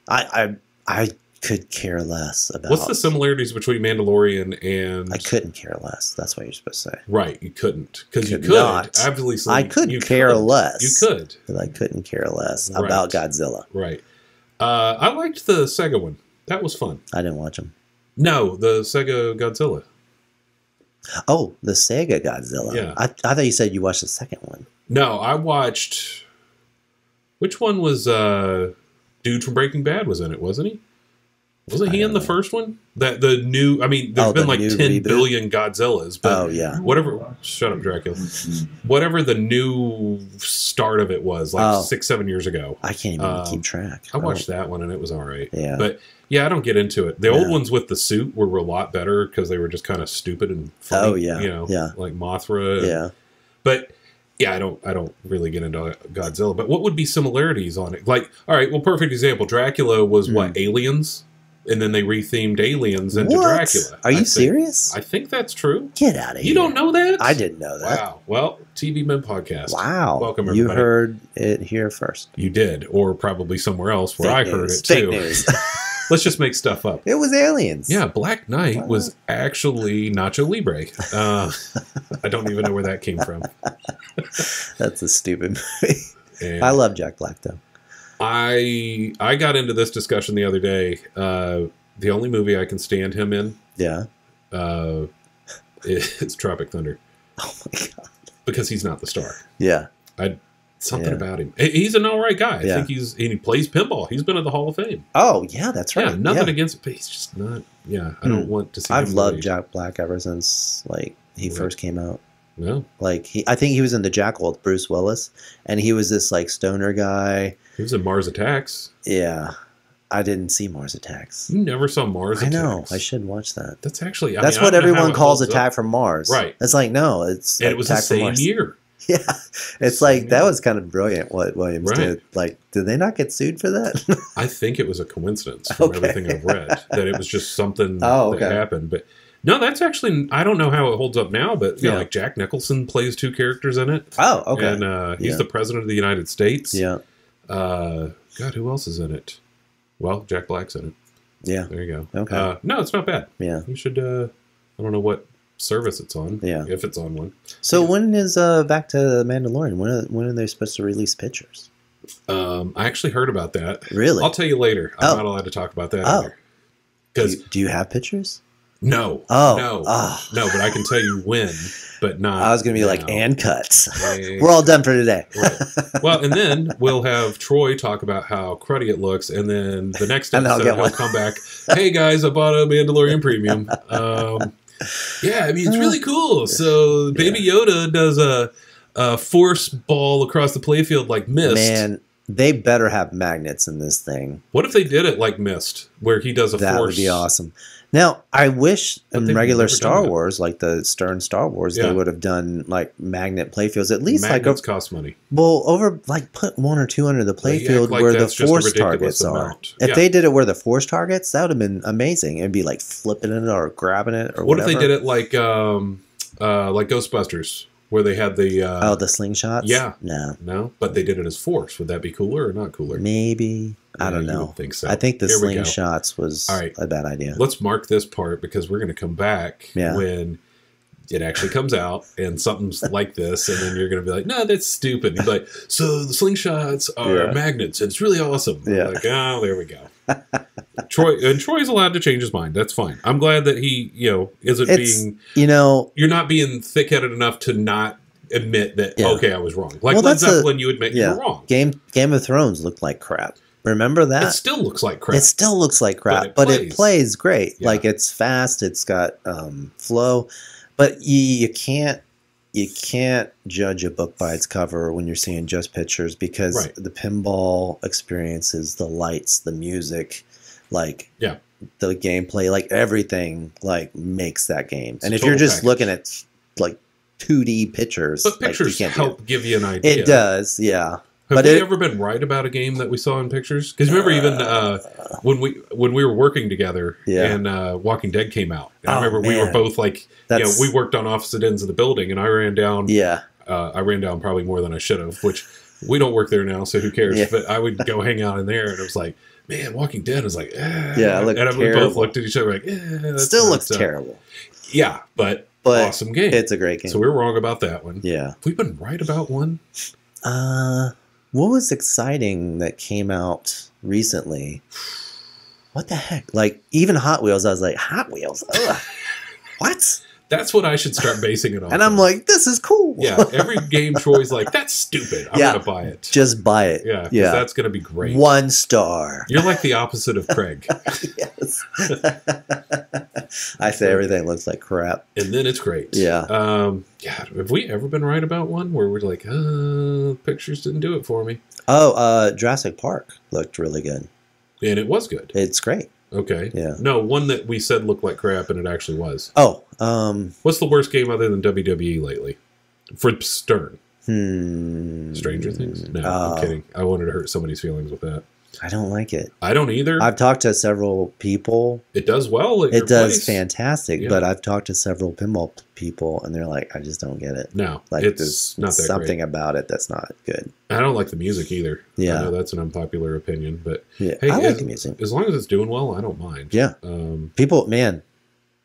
I could care less about... What's the similarities between Mandalorian and... I couldn't care less. That's what you're supposed to say. Right. You couldn't. Because you could. Not. Obviously, I could care less. You could. But I couldn't care less about Godzilla. Right. I liked the Sega one. That was fun. I didn't watch them. No, the Sega Godzilla. Oh, the Sega Godzilla. Yeah. I thought you said you watched the second one. No, I watched... Which one was... Dude from Breaking Bad was in it, wasn't he? Wasn't he in the first one? The new... I mean, there's been like 10 billion Godzillas. But whatever... Shut up, Dracula. Whatever the new start of it was, like 6-7 years ago. I can't even keep track. I watched that one and it was all right. Yeah. But yeah, I don't get into it. The old ones with the suit were a lot better because they were just kind of stupid and funny. Oh, yeah. You know, like Mothra. Yeah. But... yeah, I don't really get into Godzilla. But what would be similarities on it? Like, all right, well, perfect example. Dracula was what, Aliens? And then they rethemed Aliens into Dracula. Are you serious? I think that's true. Get out of here. You don't know that? I didn't know that. Wow. Well, TV Men Podcast. Wow. Welcome, everybody. You heard it here first. You did. Or probably somewhere else where I heard it, too. Fake news. Let's just make stuff up. It was Aliens. Yeah, Black Knight was actually Nacho Libre. I don't even know where that came from. That's a stupid movie. And I love Jack Black, though. I got into this discussion the other day. The only movie I can stand him in is Tropic Thunder. Oh, my God. Because he's not the star. Yeah. Something about him. He's an all right guy. I think he plays pinball. He's been at the Hall of Fame. Oh, yeah, that's right. Yeah, nothing against him, but he's just not. Yeah, I don't want to see him. I've loved Jack Black ever since he first came out. Yeah. I think he was in The Jackal with Bruce Willis, and he was this stoner guy. He was in Mars Attacks. Yeah. I didn't see Mars Attacks. You never saw Mars Attacks? I know. I should watch that. That's actually... That's what everyone calls Attack from Mars. Right. It's like, no, it's and it was the same year. Yeah. It's like, that was kind of brilliant what Williams did. Like, did they not get sued for that? I think it was a coincidence from everything I've read. That it was just something that happened. But no, that's actually... I don't know how it holds up now, but like Jack Nicholson plays 2 characters in it. Oh, okay. And he's the president of the United States. Yeah. God, who else is in it? Well, Jack Black's in it. Yeah. There you go. Okay. No, it's not bad. Yeah. You should, I don't know what service it's on. Yeah. If it's on one. So when is back to Mandalorian? When are they supposed to release pictures? I actually heard about that. Really? I'll tell you later. I'm not allowed to talk about that either. Do you have pictures? No. Oh. No, but I can tell you when, but not. I was going to be like, and cuts. We're all done for today. Right. Well, and then we'll have Troy talk about how cruddy it looks, and then the next episode he'll come back, hey guys, I bought a Mandalorian Premium. Yeah, I mean, it's really cool. So Baby Yoda does a force ball across the playfield like Mist. Man, they better have magnets in this thing. What if they did it like Mist, where he does a force? That would be awesome. Now, I wish in regular Star Wars, like the Stern Star Wars, they would have done like magnet playfields. At least magnets cost money. Well, put 1 or 2 under the playfield where the force targets are. If they did it where the force targets, that would have been amazing. It'd be like flipping it or grabbing it or whatever. What if they did it like Ghostbusters? Where they had the... the slingshots? Yeah. No? But they did it as force. Would that be cooler or not cooler? Maybe. I don't know. You don't think so. I think the slingshots was a bad idea. Let's mark this part because we're going to come back when it actually comes out and something's like this, and then you're going to be like, no, that's stupid. You'd be like, so the slingshots are magnets, and it's really awesome. Yeah. Like, oh, there we go. Troy's allowed to change his mind. That's fine. I'm glad that he, isn't being, you're not being thick-headed enough to not admit that, okay, I was wrong. Like Led Zeppelin, you admit you were wrong. Game of Thrones looked like crap. Remember that? It still looks like crap. It still looks like crap, but it plays great. Yeah. Like it's fast. It's got flow. But you can't judge a book by its cover when you're seeing just pictures, because the pinball experiences, the lights, the music, like the gameplay, like everything, like makes that game. And if you're just looking at like 2D pictures, but pictures help give you an idea. It does, yeah. Have we ever been right about a game that we saw in pictures? Because remember, even when we were working together and Walking Dead came out, and I remember we were both like, we worked on opposite ends of the building, and I ran down. Yeah, I ran down probably more than I should have. Which we don't work there now, so who cares? Yeah. But I would go hang out in there, and it was like, man, Walking Dead is like, and we both looked at each other like, still looks terrible. Yeah, but awesome game. It's a great game. So we were wrong about that one. Yeah, have we been right about one? What was exciting that came out recently? What the heck? Like, even Hot Wheels, I was like, Hot Wheels? Ugh. What? That's what I should start basing it on. And I'm like, this is cool. Yeah, every game Troy's like, that's stupid. I'm going to buy it. Just buy it. Yeah, because that's going to be great. 1 star. You're like the opposite of Craig. Yes. I say everything looks like crap. And then it's great. Yeah. Have we ever been right about one where we're like, pictures didn't do it for me? Oh, Jurassic Park looked really good. And it was good. It's great. Okay. Yeah. No, one that we said looked like crap and it actually was. Oh. What's the worst game other than WWE lately? For Stern. Stranger Things? No, I'm kidding. I wanted to hurt somebody's feelings with that. I don't like it. I don't either. I've talked to several people. It does well at It does fantastic, but I've talked to several pinball people, and they're like, I just don't get it. No, like, it's not that something about it that's not good. I don't like the music either. Yeah. I know that's an unpopular opinion, but hey, I like the music. As long as it's doing well, I don't mind. Yeah.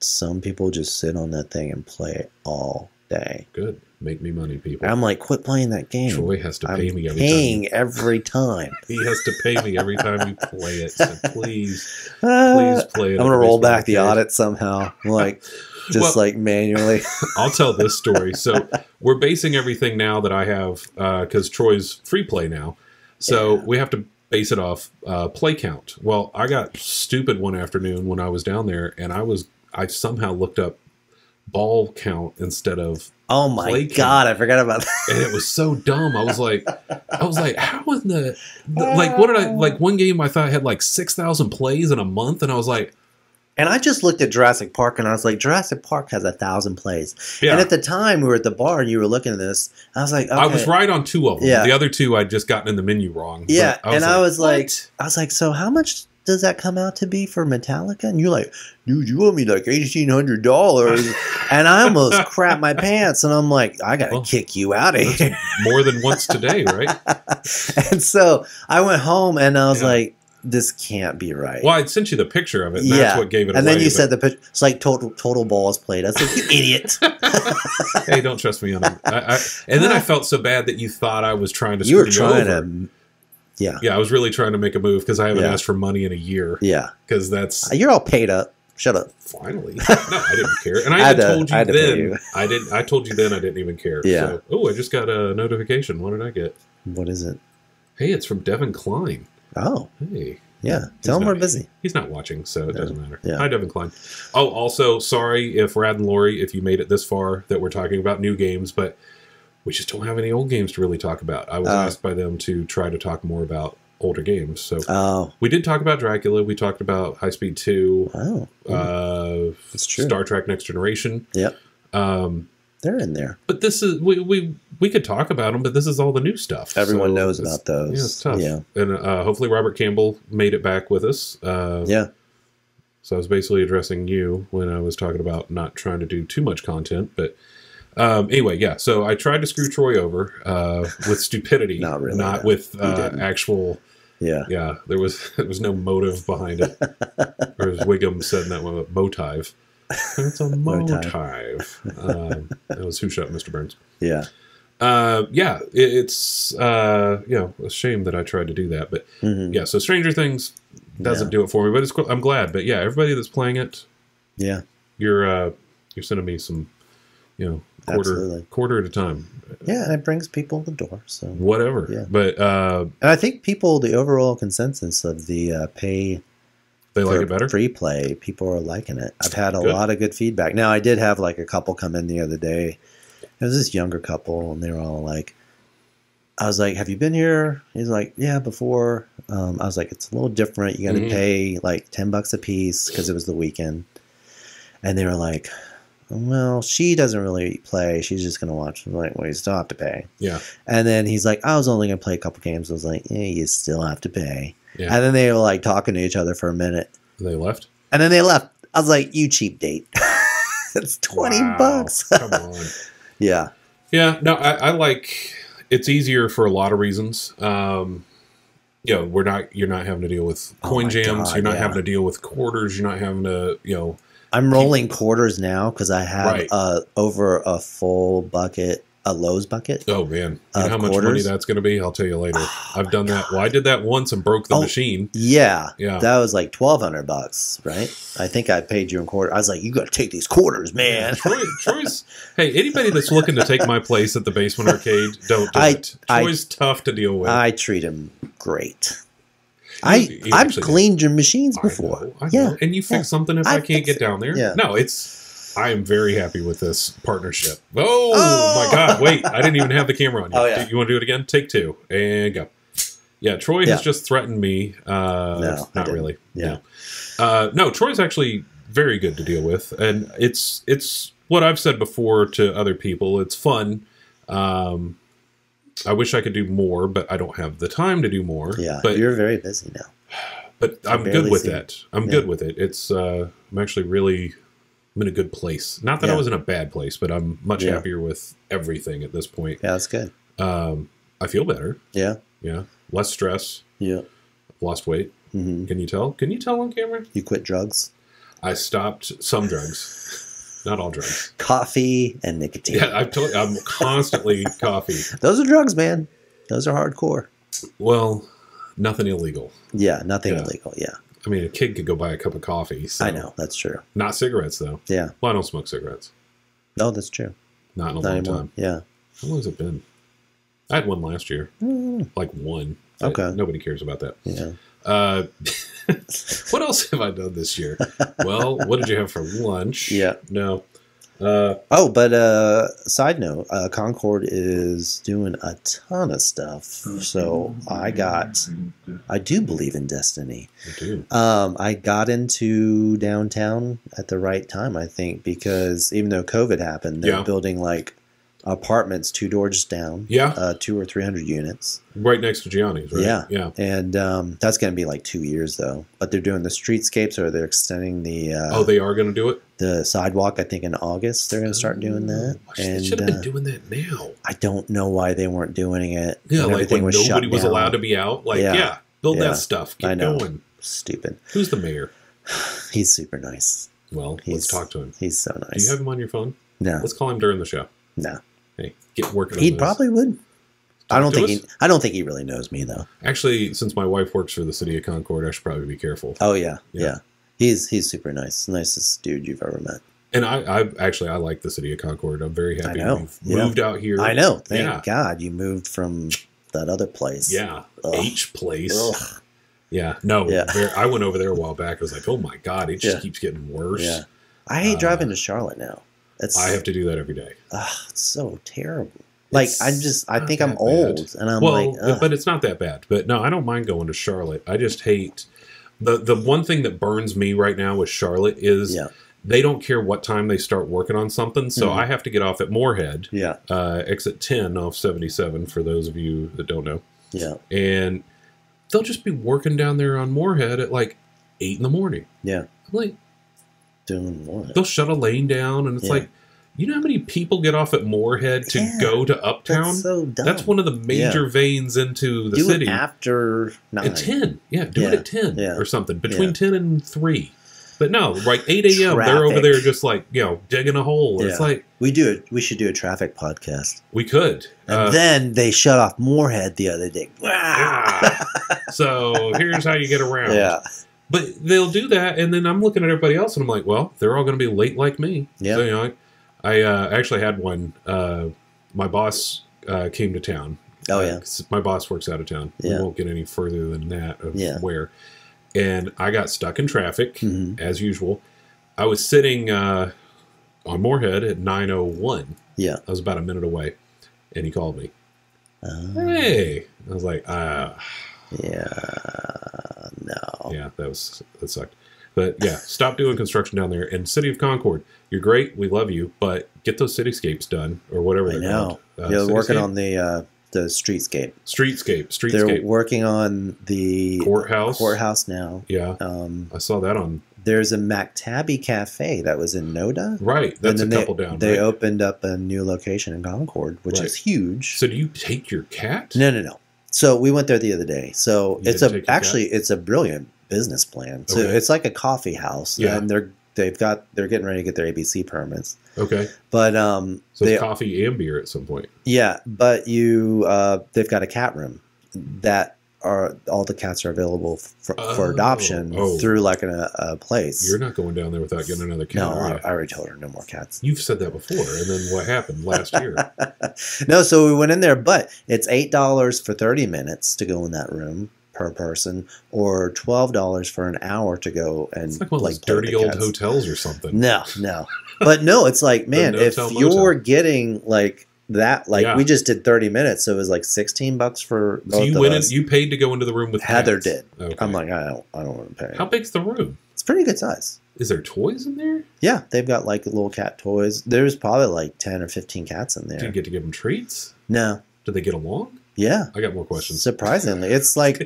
Some people just sit on that thing and play it all day. Good. Make me money, people. I'm like, quit playing that game. Troy has to pay me every time. He has to pay me every time you play it. So please play it. I'm going to roll back the audit somehow. Like, like manually. I'll tell this story. So we're basing everything now that I have, because Troy's free play now. So we have to base it off play count. Well, I got stupid one afternoon when I was down there, and I somehow looked up ball count instead of oh my god, I forgot about that. And it was so dumb. I was like, how in the like, what did I like? One game I thought had like 6,000 plays in a month, and I was like, and I just looked at Jurassic Park, and I was like, Jurassic Park has 1,000 plays. Yeah. And at the time we were at the bar, and you were looking at this, I was like, okay. I was right on 2 of them. Yeah. The other 2 I'd just gotten in the menu wrong. Yeah, I was like, so how much does that come out to be for Metallica? And you're like, dude, you owe me like $1,800. And I almost crapped my pants. And I'm like, I got to kick you out of here. More than once today, right? And so I went home and I was like, this can't be right. Well, I sent you the picture of it. And that's what gave it away. And then you said the picture. It's like total balls played. I was like, you idiot. Hey, don't trust me on it. And then I felt so bad that you thought I was trying to screw you over. You were trying to... Yeah, I was really trying to make a move because I haven't asked for money in a year. Yeah. Because that's... You're all paid up. Shut up. Finally. No, I didn't care. And I told you then. I told you then I didn't even care. Yeah. So, I just got a notification. What did I get? What is it? Hey, it's from Devin Klein. Oh. Hey. Yeah. Tell him we're busy. He's not watching, so it doesn't matter. Yeah. Hi, Devin Klein. Oh, also, sorry if Rad and Lori, if you made it this far, that we're talking about new games, but we just don't have any old games to really talk about. I was asked by them to try to talk more about older games. So we did talk about Dracula. We talked about High Speed 2. That's true. Star Trek Next Generation. Yep. They're in there. But this is we could talk about them, but this is all the new stuff. Everyone knows about those. Yeah, it's tough. Yeah. And hopefully Robert Campbell made it back with us. Yeah. So I was basically addressing you when I was talking about not trying to do too much content, but anyway, yeah. So I tried to screw Troy over with stupidity, not really, not with actual. There was no motive behind it, or as Wiggum said in that one, motive. It's a motive. That was Who Shot Mr. Burns. Yeah. Yeah, it's a shame that I tried to do that, but yeah. So Stranger Things doesn't do it for me, but it's cool. I'm glad. But yeah, everybody that's playing it, yeah, you're sending me some, quarter at a time. Yeah, and it brings people to the door. So whatever. Yeah. But and I think the overall consensus of the pay. They like it better? Free play, people are liking it. I've had a lot of good feedback. Now, I did have like a couple come in the other day. It was this younger couple, and they were all like, I was like, have you been here? He's like, yeah, before. I was like, it's a little different. You got to pay like $10 a piece because it was the weekend. And they were like, well, she doesn't really play. She's just going to watch. I'm like, well, you still have to pay. Yeah. And then he's like, I was only going to play a couple games. I was like, yeah, you still have to pay. Yeah. And then they were like talking to each other for a minute. And they left? And then they left. I was like, you cheap date. It's $20. Come on. Yeah. Yeah. No, I like, it's easier for a lot of reasons. You're not having to deal with coin jams. You're not having to deal with quarters. You're not having to, I'm rolling quarters now because I have over a full bucket, a Lowe's bucket. Oh man, you know how much money that's going to be? I'll tell you later. I've done that. Well, I did that once and broke the machine. Yeah, that was like $1,200, right? I think I paid you in quarter. I was like, you got to take these quarters, man. Troy's. Hey, anybody that's looking to take my place at the Basement Arcade, don't do it. Troy's tough to deal with. I treat him great. I've cleaned your machines before. I know. And you fix something if I can't get down there. Yeah. No, I am very happy with this partnership. Oh my God. Wait, I didn't even have the camera on you. Oh, yeah. You want to do it again? Take two and go. Yeah, Troy has just threatened me. No, not really. Yeah. No, Troy's actually very good to deal with. And it's what I've said before to other people. It's fun. I wish I could do more, but I don't have the time to do more. Yeah, but you're very busy now. But I'm good with that. I'm good with it. It's I'm actually really I'm in a good place. Not that I was in a bad place, but I'm much happier with everything at this point. Yeah, that's good. I feel better. Yeah. Yeah. Less stress. Yeah. I've lost weight. Mm-hmm. Can you tell? Can you tell on camera? You quit drugs? I stopped some drugs. Not all drugs. Coffee and nicotine. Yeah, I'm constantly coffee. Those are drugs, man. Those are hardcore. Well, nothing illegal. Yeah, nothing illegal. Yeah. I mean, a kid could go buy a cup of coffee. So. I know. That's true. Not cigarettes, though. Yeah. Well, I don't smoke cigarettes. No, that's true. Not in a long time. Yeah. How long has it been? I had one last year. Like one. Okay. Nobody cares about that. Yeah. What else have I done this year? Well, what did you have for lunch? Yeah. No. But side note, Concord is doing a ton of stuff. So I do believe in destiny. I do. I got into downtown at the right time, I think, because even though COVID happened, they're building like apartments 2 doors down. Yeah. 200 or 300 units. Right next to Gianni's, right? Yeah. Yeah. And that's going to be like 2 years, though. But they're doing the streetscapes, or they're extending the... they are going to do it? The sidewalk, I think in August, they're going to start doing that. They should have been doing that now. I don't know why they weren't doing it. Yeah, like when nobody was allowed to be out. Like, build that stuff. Keep going. Stupid. Who's the mayor? He's super nice. Well, let's talk to him. He's so nice. Do you have him on your phone? No. Let's call him during the show. No. Hey, get working on He this. probably would. I don't think he really knows me, though. Actually, since my wife works for the city of Concord, I should probably be careful. Oh, yeah. He's super nice. Nicest dude you've ever met. And I like the city of Concord. I'm very happy you've moved out here. I know. Thank God you moved from that other place. Yeah. H place. Ugh. Yeah. No. Yeah. I went over there a while back. I was like, oh my God, it just keeps getting worse. Yeah. I hate driving to Charlotte now. I have to do that every day. It's so terrible. Like, I think I'm old, and I'm like, but it's not that bad. But no, I don't mind going to Charlotte. I just hate the one thing that burns me right now with Charlotte is they don't care what time they start working on something. So I have to get off at Moorhead. Yeah. Exit 10 off 77 for those of you that don't know. Yeah. And they'll just be working down there on Moorhead at like 8 in the morning. Yeah. I'm like, doing what? They'll shut a lane down, and it's like, you know how many people get off at Moorhead to go to Uptown? That's so dumb. That's one of the major veins into the city. Do it after 9. At 10. Yeah, do it at 10 or something. Between 10 and 3. But no, like 8 a.m. they're over there just like, you know, digging a hole. It's like we should do a traffic podcast. We could. And then they shut off Moorhead the other day. So here's how you get around. Yeah. But they'll do that, and then I'm looking at everybody else, and I'm like, well, they're all going to be late like me. Yeah. So, you know, I actually had one. My boss came to town. Oh, yeah. My boss works out of town. Yeah. We won't get any further than that of where. And I got stuck in traffic, as usual. I was sitting on Moorhead at 9:01. Yeah. I was about a minute away, and he called me. Hey. I was like, no. Yeah, that sucked. But yeah, stop doing construction down there. And City of Concord, you're great. We love you, but get those cityscapes done or whatever they're called. They're working on the streetscape. Streetscape. They're working on the courthouse now. Yeah, I saw that on. There's a MacTabby Cafe that was in Noda. Right, that's a couple down. They opened up a new location in Concord, which is huge. So do you take your cat? No. So we went there the other day. So it's a brilliant business plan. So it's like a coffee house, and they're getting ready to get their ABC permits. Okay, but so it's coffee and beer at some point. Yeah, but they've got a cat room that all the cats are available for adoption through like a place. You're not going down there without getting another cat. No, I already told her no more cats. You've said that before, and then what happened last year? No, so we went in there, but it's $8 for 30 minutes to go in that room per person, or $12 for an hour to go and it's like one of those dirty old hotels or something. No, but no, it's like, man, if you're getting like that, we just did 30 minutes, so it was like $16 for both of us. You paid to go into the room with Heather cats. did. Okay. I'm like, I don't want to pay. How big's the room? It's pretty good size. Is there toys in there? Yeah, they've got like little cat toys. There's probably like 10 or 15 cats in there. Do you get to give them treats? No. Do they get along? Yeah. I got more questions. Surprisingly. It's like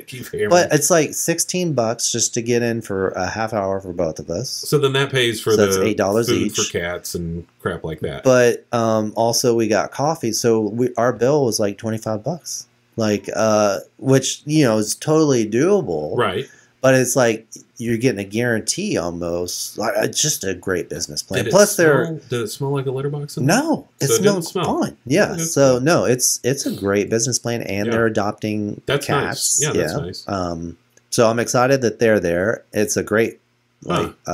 but it's like $16 just to get in for a half hour for both of us. So then that pays for that's $8 food each for cats and crap like that. But also we got coffee, so our bill was like $25. Like which, is totally doable. Right. But it's like you're getting a guarantee almost. Like, it's just a great business plan. Did it smell like a litter box? No, it smells fine. Yeah. Okay. So no, it's a great business plan, and they're adopting cats. Nice. Yeah, that's nice. So I'm excited that they're there. It's a great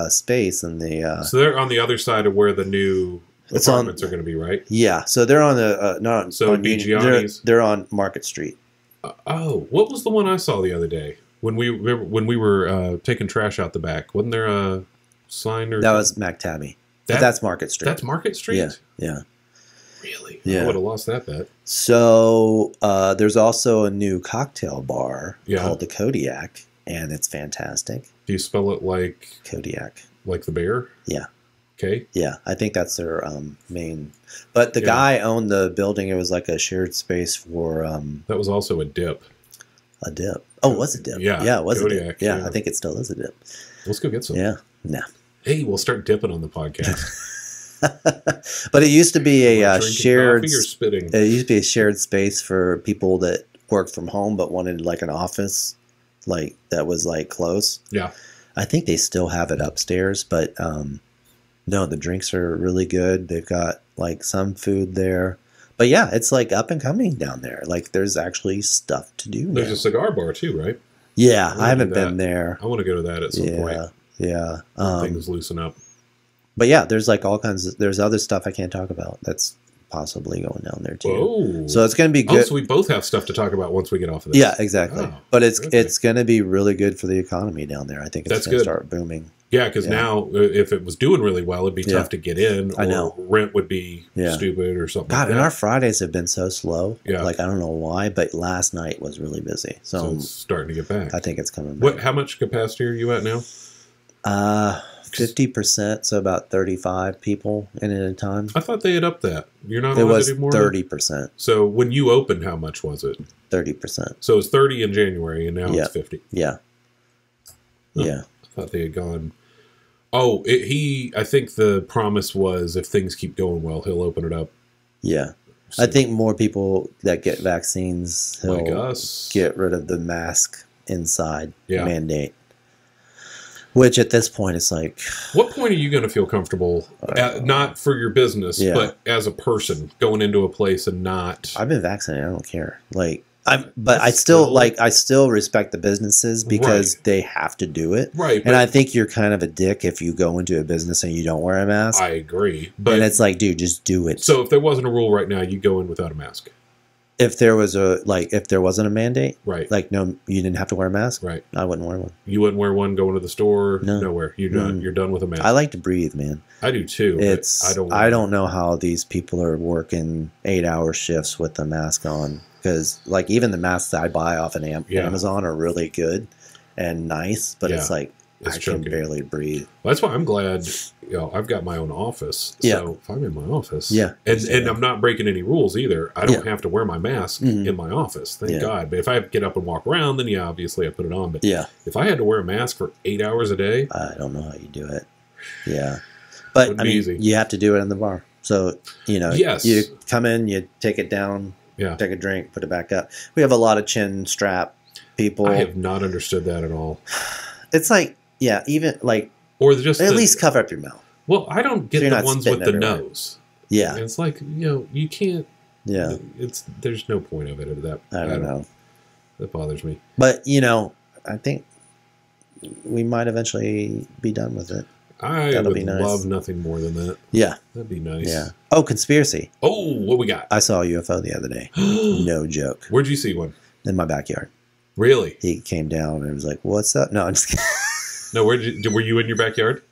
space, and so they're on the other side of where the new apartments are going to be, right? Yeah. So they're on the not on. So Gianni's. They're on Market Street. What was the one I saw the other day? When we were taking trash out the back, wasn't there a sign or that was MacTabby? That's Market Street. That's Market Street? Yeah. Really? Yeah. I would have lost that bet. So there's also a new cocktail bar called the Kodiak, and it's fantastic. Do you spell it like Kodiak? Like the bear? Yeah. Okay. Yeah, I think that's their main. But the guy owned the building. It was like a shared space for. That was also a dip. A dip. Oh, it was a dip. Yeah, it was Kodiak, a dip. Yeah, I think it still is a dip. Let's go get some. Yeah. No. Hey, we'll start dipping on the podcast. But it used to be a shared. Spitting? It used to be a shared space for people that worked from home but wanted like an office, like that was like close. Yeah. I think they still have it upstairs, but no, the drinks are really good. They've got like some food there. But yeah, it's like up and coming down there. Like there's actually stuff to do. There's a cigar bar too, right? Yeah, I haven't been there. I want to go to that at some point. Yeah. Things loosen up. But yeah, there's like all kinds of, there's other stuff I can't talk about that's possibly going down there too. Whoa. So it's going to be good. So we both have stuff to talk about once we get off of this. Yeah, exactly. Oh, but it's going to be really good for the economy down there. I think it's going to start booming. Yeah, because now if it was doing really well, it'd be tough to get in. I know. Rent would be stupid or something. God, and our Fridays have been so slow. Yeah. Like, I don't know why, but last night was really busy. So it's starting to get back. I think it's coming back. How much capacity are you at now? 50%, so about 35 people in at a time. I thought they had upped that. You're not allowed to do more? It was 30%. So when you opened, how much was it? 30%. So it was 30 in January, and now it's 50. Yeah. Yeah. I thought they had gone... Oh, I think the promise was if things keep going well, he'll open it up. Yeah. So, I think more people that get vaccines, he'll get rid of the mask inside mandate. Which at this point, it's like, what point are you going to feel comfortable, not for your business, but as a person going into a place and not? I've been vaccinated. I don't care. Like, I still respect the businesses because they have to do it. Right. And I think you're kind of a dick if you go into a business and you don't wear a mask. I agree. But and it's like, dude, just do it. So if there wasn't a rule right now, you go in without a mask. If there was if there wasn't a mandate, right? Like, no, you didn't have to wear a mask, right? I wouldn't wear one. You wouldn't wear one going to the store, no. Nowhere. You're done. You're done with a mask. I like to breathe, man. I do too. I don't know how these people are working 8-hour shifts with the mask on, because like even the masks that I buy off of Amazon are really good and nice, but it's like I can barely breathe. Well, that's why I'm glad, I've got my own office. So if I'm in my office, and I'm not breaking any rules either, I don't have to wear my mask in my office. Thank God. But if I get up and walk around, then obviously I put it on. But if I had to wear a mask for 8 hours a day, I don't know how you do it. Yeah, but I mean, you have to do it in the bar. So you come in, you take it down, take a drink, put it back up. We have a lot of chin strap people. I have not understood that at all. It's like. Yeah, even like, or just at least cover up your mouth. Well, I don't get the ones with the nose. Yeah, and it's like you can't. Yeah, there's no point of it. I don't know. That bothers me. But I think we might eventually be done with it. That'll would love nothing more than that. Yeah, that'd be nice. Yeah. Oh, conspiracy. Oh, what we got? I saw a UFO the other day. No joke. Where'd you see one? In my backyard. Really? He came down and was like, "What's up?" No, I'm just kidding. No, were you in your backyard?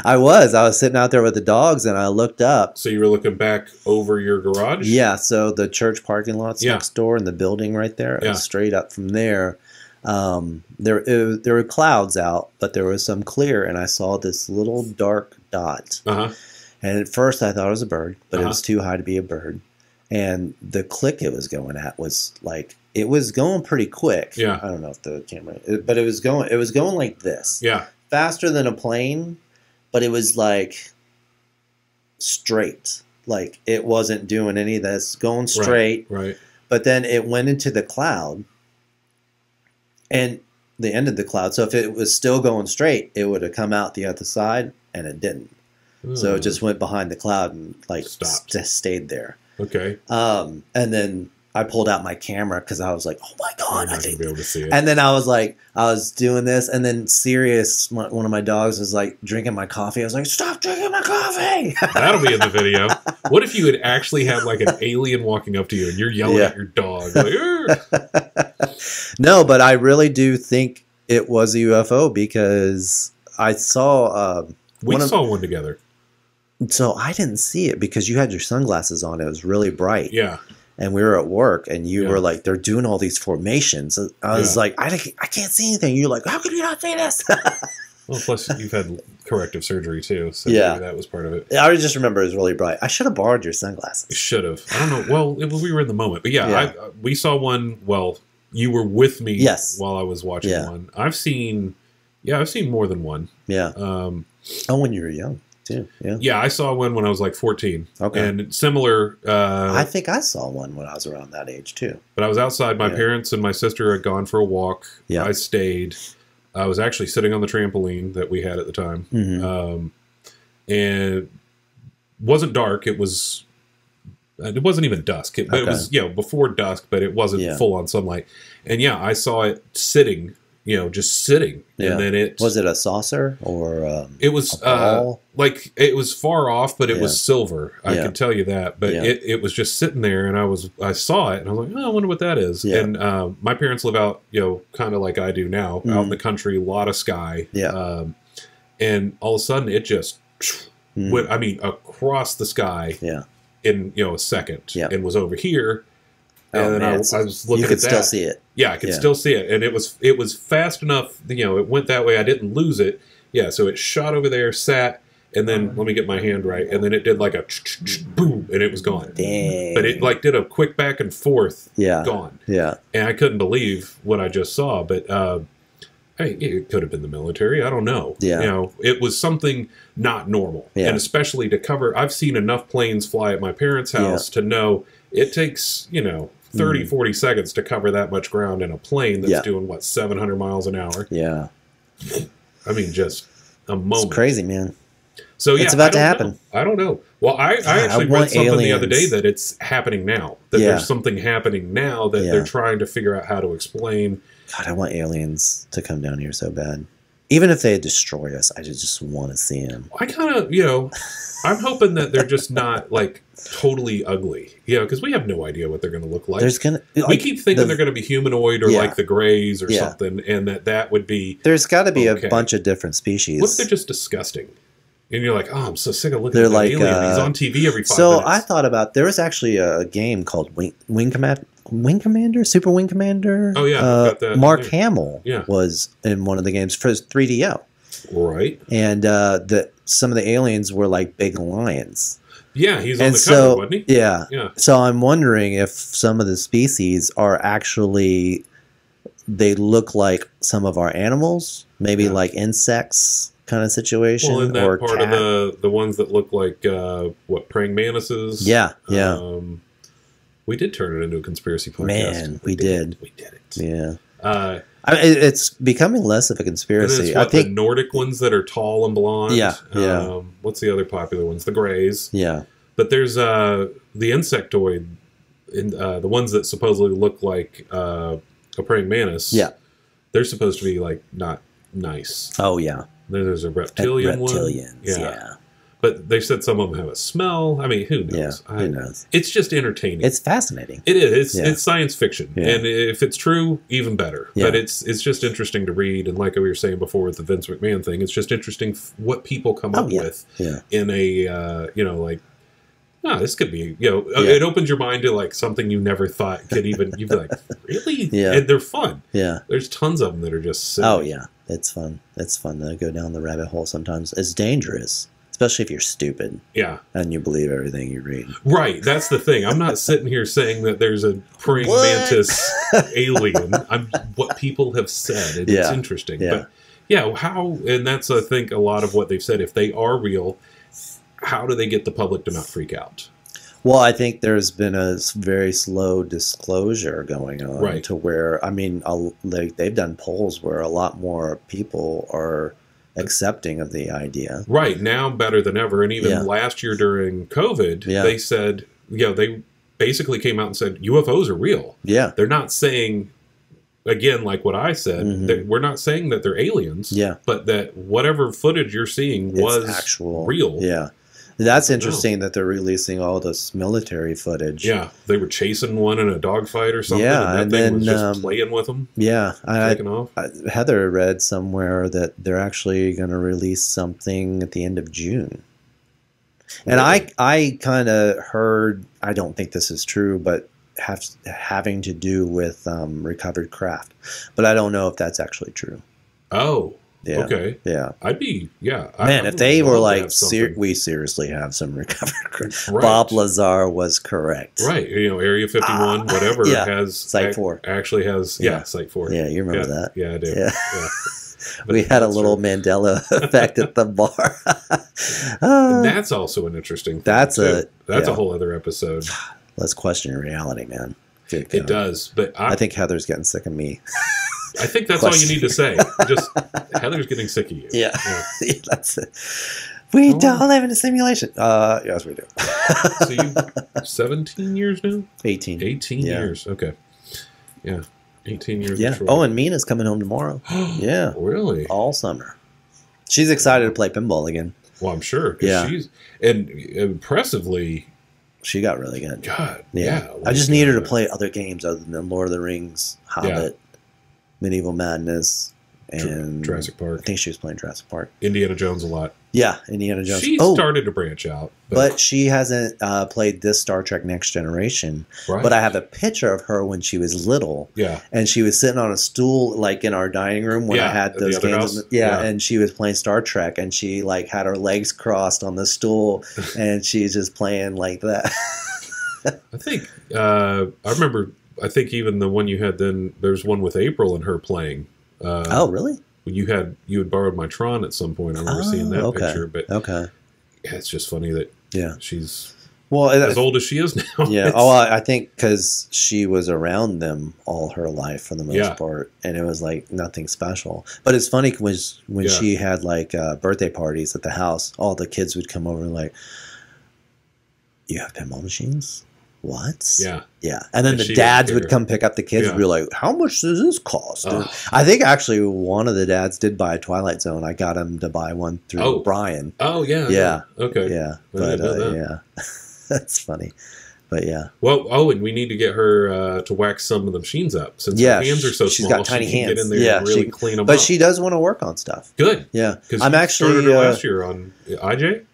I was sitting out there with the dogs, and I looked up. So you were looking back over your garage? Yeah, so the church parking lot's next door and the building right there. And straight up from there, there were clouds out, but there was some clear, and I saw this little dark dot. And at first I thought it was a bird, but it was too high to be a bird. And the click it was going at was like, it was going pretty quick. Yeah. I don't know if the camera, but it was going like this. Yeah. Faster than a plane, but it was like straight. Like it wasn't doing any of this, going straight. Right. But then it went into the cloud and the end of the cloud. So if it was still going straight, it would have come out the other side, and it didn't. So it just went behind the cloud and like just stayed there. Okay. And then I pulled out my camera because I was like, "Oh my god!" I'm not gonna be able to see it. And then I was doing this, and then Sirius, one of my dogs, was like drinking my coffee. I was like, "Stop drinking my coffee!" That'll be in the video. What if you had actually had like an alien walking up to you and you're yelling at your dog? Like, no, but I really do think it was a UFO because I saw. We saw one together. So I didn't see it because you had your sunglasses on. It was really bright. Yeah. And we were at work, and you were like, they're doing all these formations. I was like, I can't see anything. You're like, how could you not see this? Well, plus you've had corrective surgery too, so maybe that was part of it. I just remember it was really bright. I should have borrowed your sunglasses. You should have. I don't know. Well, we were in the moment, but we saw one. Well, you were with me while I was watching one. I've seen more than one. Yeah. When you were young. Too. Yeah, I saw one when I was like 14. Okay. And similar. I think I saw one when I was around that age too. But I was outside. My parents and my sister had gone for a walk. Yeah. I stayed. I was actually sitting on the trampoline that we had at the time. Mm-hmm. And it wasn't dark. It wasn't even dusk. But it was before dusk, but it wasn't full on sunlight. And I saw it sitting. Just sitting. Yeah. And then was it a saucer or it was a ball? Like it was far off, but it was silver. I can tell you that. But it was just sitting there, and I saw it, and I was like, oh, I wonder what that is. Yeah. And my parents live out, kind of like I do now, out in the country, a lot of sky. Yeah. And all of a sudden, it just went. I mean, across the sky. Yeah. In a second. Yeah. And was over here. And then I was looking at that. You could still see it. Yeah, I could still see it. And it was fast enough, it went that way. I didn't lose it. Yeah, so it shot over there, sat, and then, let me get my hand right, and then it did like a boom, and it was gone. Dang. But it like did a quick back and forth, yeah, gone. Yeah. And I couldn't believe what I just saw, but it could have been the military. I don't know. Yeah. It was something not normal. Yeah. And especially to cover, I've seen enough planes fly at my parents' house to know it takes, 30, 40 seconds to cover that much ground in a plane that's doing, 700 miles an hour. Yeah. I mean, just a moment. It's crazy, man. So yeah, it's about to happen. I don't know. Well, I actually read something the other day that it's happening now. That there's something happening now that they're trying to figure out how to explain. God, I want aliens to come down here so bad. Even if they destroy us, I just want to see them. I kind of, you know, I'm hoping that they're just not like totally ugly, you know, because we have no idea what they're going to look like. We keep thinking they're going to be humanoid or like the Greys or something, and that would be. There's got to be a bunch of different species. What if they're just disgusting? And you're like, oh, I'm so sick of looking at that alien. He's on TV every 5 minutes. So I thought about, there was actually a game called Wing Commander, Super Wing Commander. Oh, yeah. Mark Hamill was in one of the games for 3DO. Right. And some of the aliens were like big lions. Yeah, he's on the cover, wasn't he? Yeah. So I'm wondering if some of the species are actually, they look like some of our animals, maybe like insects. Kind of situation, well, in that or part of the ones that look like praying mantises. Yeah. We did turn it into a conspiracy podcast. Man, we did. We did it. Yeah. It's becoming less of a conspiracy. I think the Nordic ones that are tall and blonde. Yeah. What's the other popular ones? The Greys. Yeah. But there's the insectoid, the ones that supposedly look like a praying mantis. Yeah. They're supposed to be like not nice. Oh yeah. Then there's a reptilian one. Yeah. But they said some of them have a smell. I mean, who knows? Yeah, who knows? It's just entertaining. It's fascinating. It is. It's science fiction. Yeah. And if it's true, even better. Yeah. But it's just interesting to read. And like we were saying before with the Vince McMahon thing, it's just interesting what people come up with in a, like, this could be, it opens your mind to like something you never thought could even, you'd be like, really? Yeah. And they're fun. Yeah. There's tons of them that are just silly. Oh, yeah. It's fun. It's fun to go down the rabbit hole sometimes. It's dangerous, especially if you're stupid. Yeah. And you believe everything you read. Right. That's the thing. I'm not sitting here saying that there's a praying mantis alien. What people have said. It's interesting. Yeah. But how, and that's, I think, a lot of what they've said. If they are real, how do they get the public to not freak out? Well, I think there's been a very slow disclosure going on to where, I mean, they've done polls where a lot more people are accepting of the idea. Right. Now better than ever. And even last year during COVID, they said, they basically came out and said UFOs are real. Yeah. They're not saying, again, like what I said, that we're not saying that they're aliens, but that whatever footage you're seeing was actual real. Yeah. That's interesting that they're releasing all this military footage. Yeah, they were chasing one in a dogfight or something. Yeah, and that thing was just playing with them. Yeah, taking off. Heather read somewhere that they're actually going to release something at the end of June. And I kind of heard, I don't think this is true, but having to do with recovered craft. But I don't know if that's actually true. Oh. Yeah. Okay. Yeah. I'd be, Man, if they were like, we seriously have some recovered. Right. Bob Lazar was correct. Right. Area 51, whatever, has. Site 4. Actually has, Site 4. Yeah, you remember that? Yeah, I do. Yeah. We had a little Mandela effect at the bar. And that's also an interesting thing. That's a whole other episode. Let's question reality, man. It does. But I think Heather's getting sick of me. I think that's all you need to say. Just Heather's getting sick of you. Yeah. That's it. We don't live in a simulation. Yes, we do. So you 17 years now? 18. 18 years. Okay. Yeah. 18 years. Yeah. Oh, and Mina's coming home tomorrow. Yeah. Really? All summer. She's excited to play pinball again. Well, I'm sure. Yeah. And impressively, she got really good. God. Yeah. I just need her to play other games other than Lord of the Rings, Hobbit, Medieval Madness, and Jurassic Park. I think she was playing Jurassic Park. Indiana Jones a lot. Yeah, Indiana Jones. She started to branch out. But she hasn't played this Star Trek Next Generation. Right. But I have a picture of her when she was little. Yeah. And she was sitting on a stool like in our dining room when I had those games. And she was playing Star Trek and she like had her legs crossed on the stool and she's just playing like that. I think I remember. I think even the one you had then. There's one with April and her playing. Oh, really? You had borrowed my Tron at some point. I remember seeing that picture. But yeah, it's just funny that she's. Well, as old as she is now. Yeah. Oh, I think because she was around them all her life for the most part, and it was like nothing special. But it's funny when she had like birthday parties at the house, all the kids would come over and like, "You have pinball machines? What?" Yeah. And then the dads would come pick up the kids and be like, "How much does this cost?" I think actually one of the dads did buy a Twilight Zone. I got him to buy one through Brian. Oh yeah. Yeah. Okay. Yeah. But yeah, that's funny. But yeah. Well, and we need to get her to wax some of the machines up since her hands are so she's small. Got tiny she hands. Get in there and really clean them up. But she does want to work on stuff. Good. Yeah. I'm actually started her last year on IJ.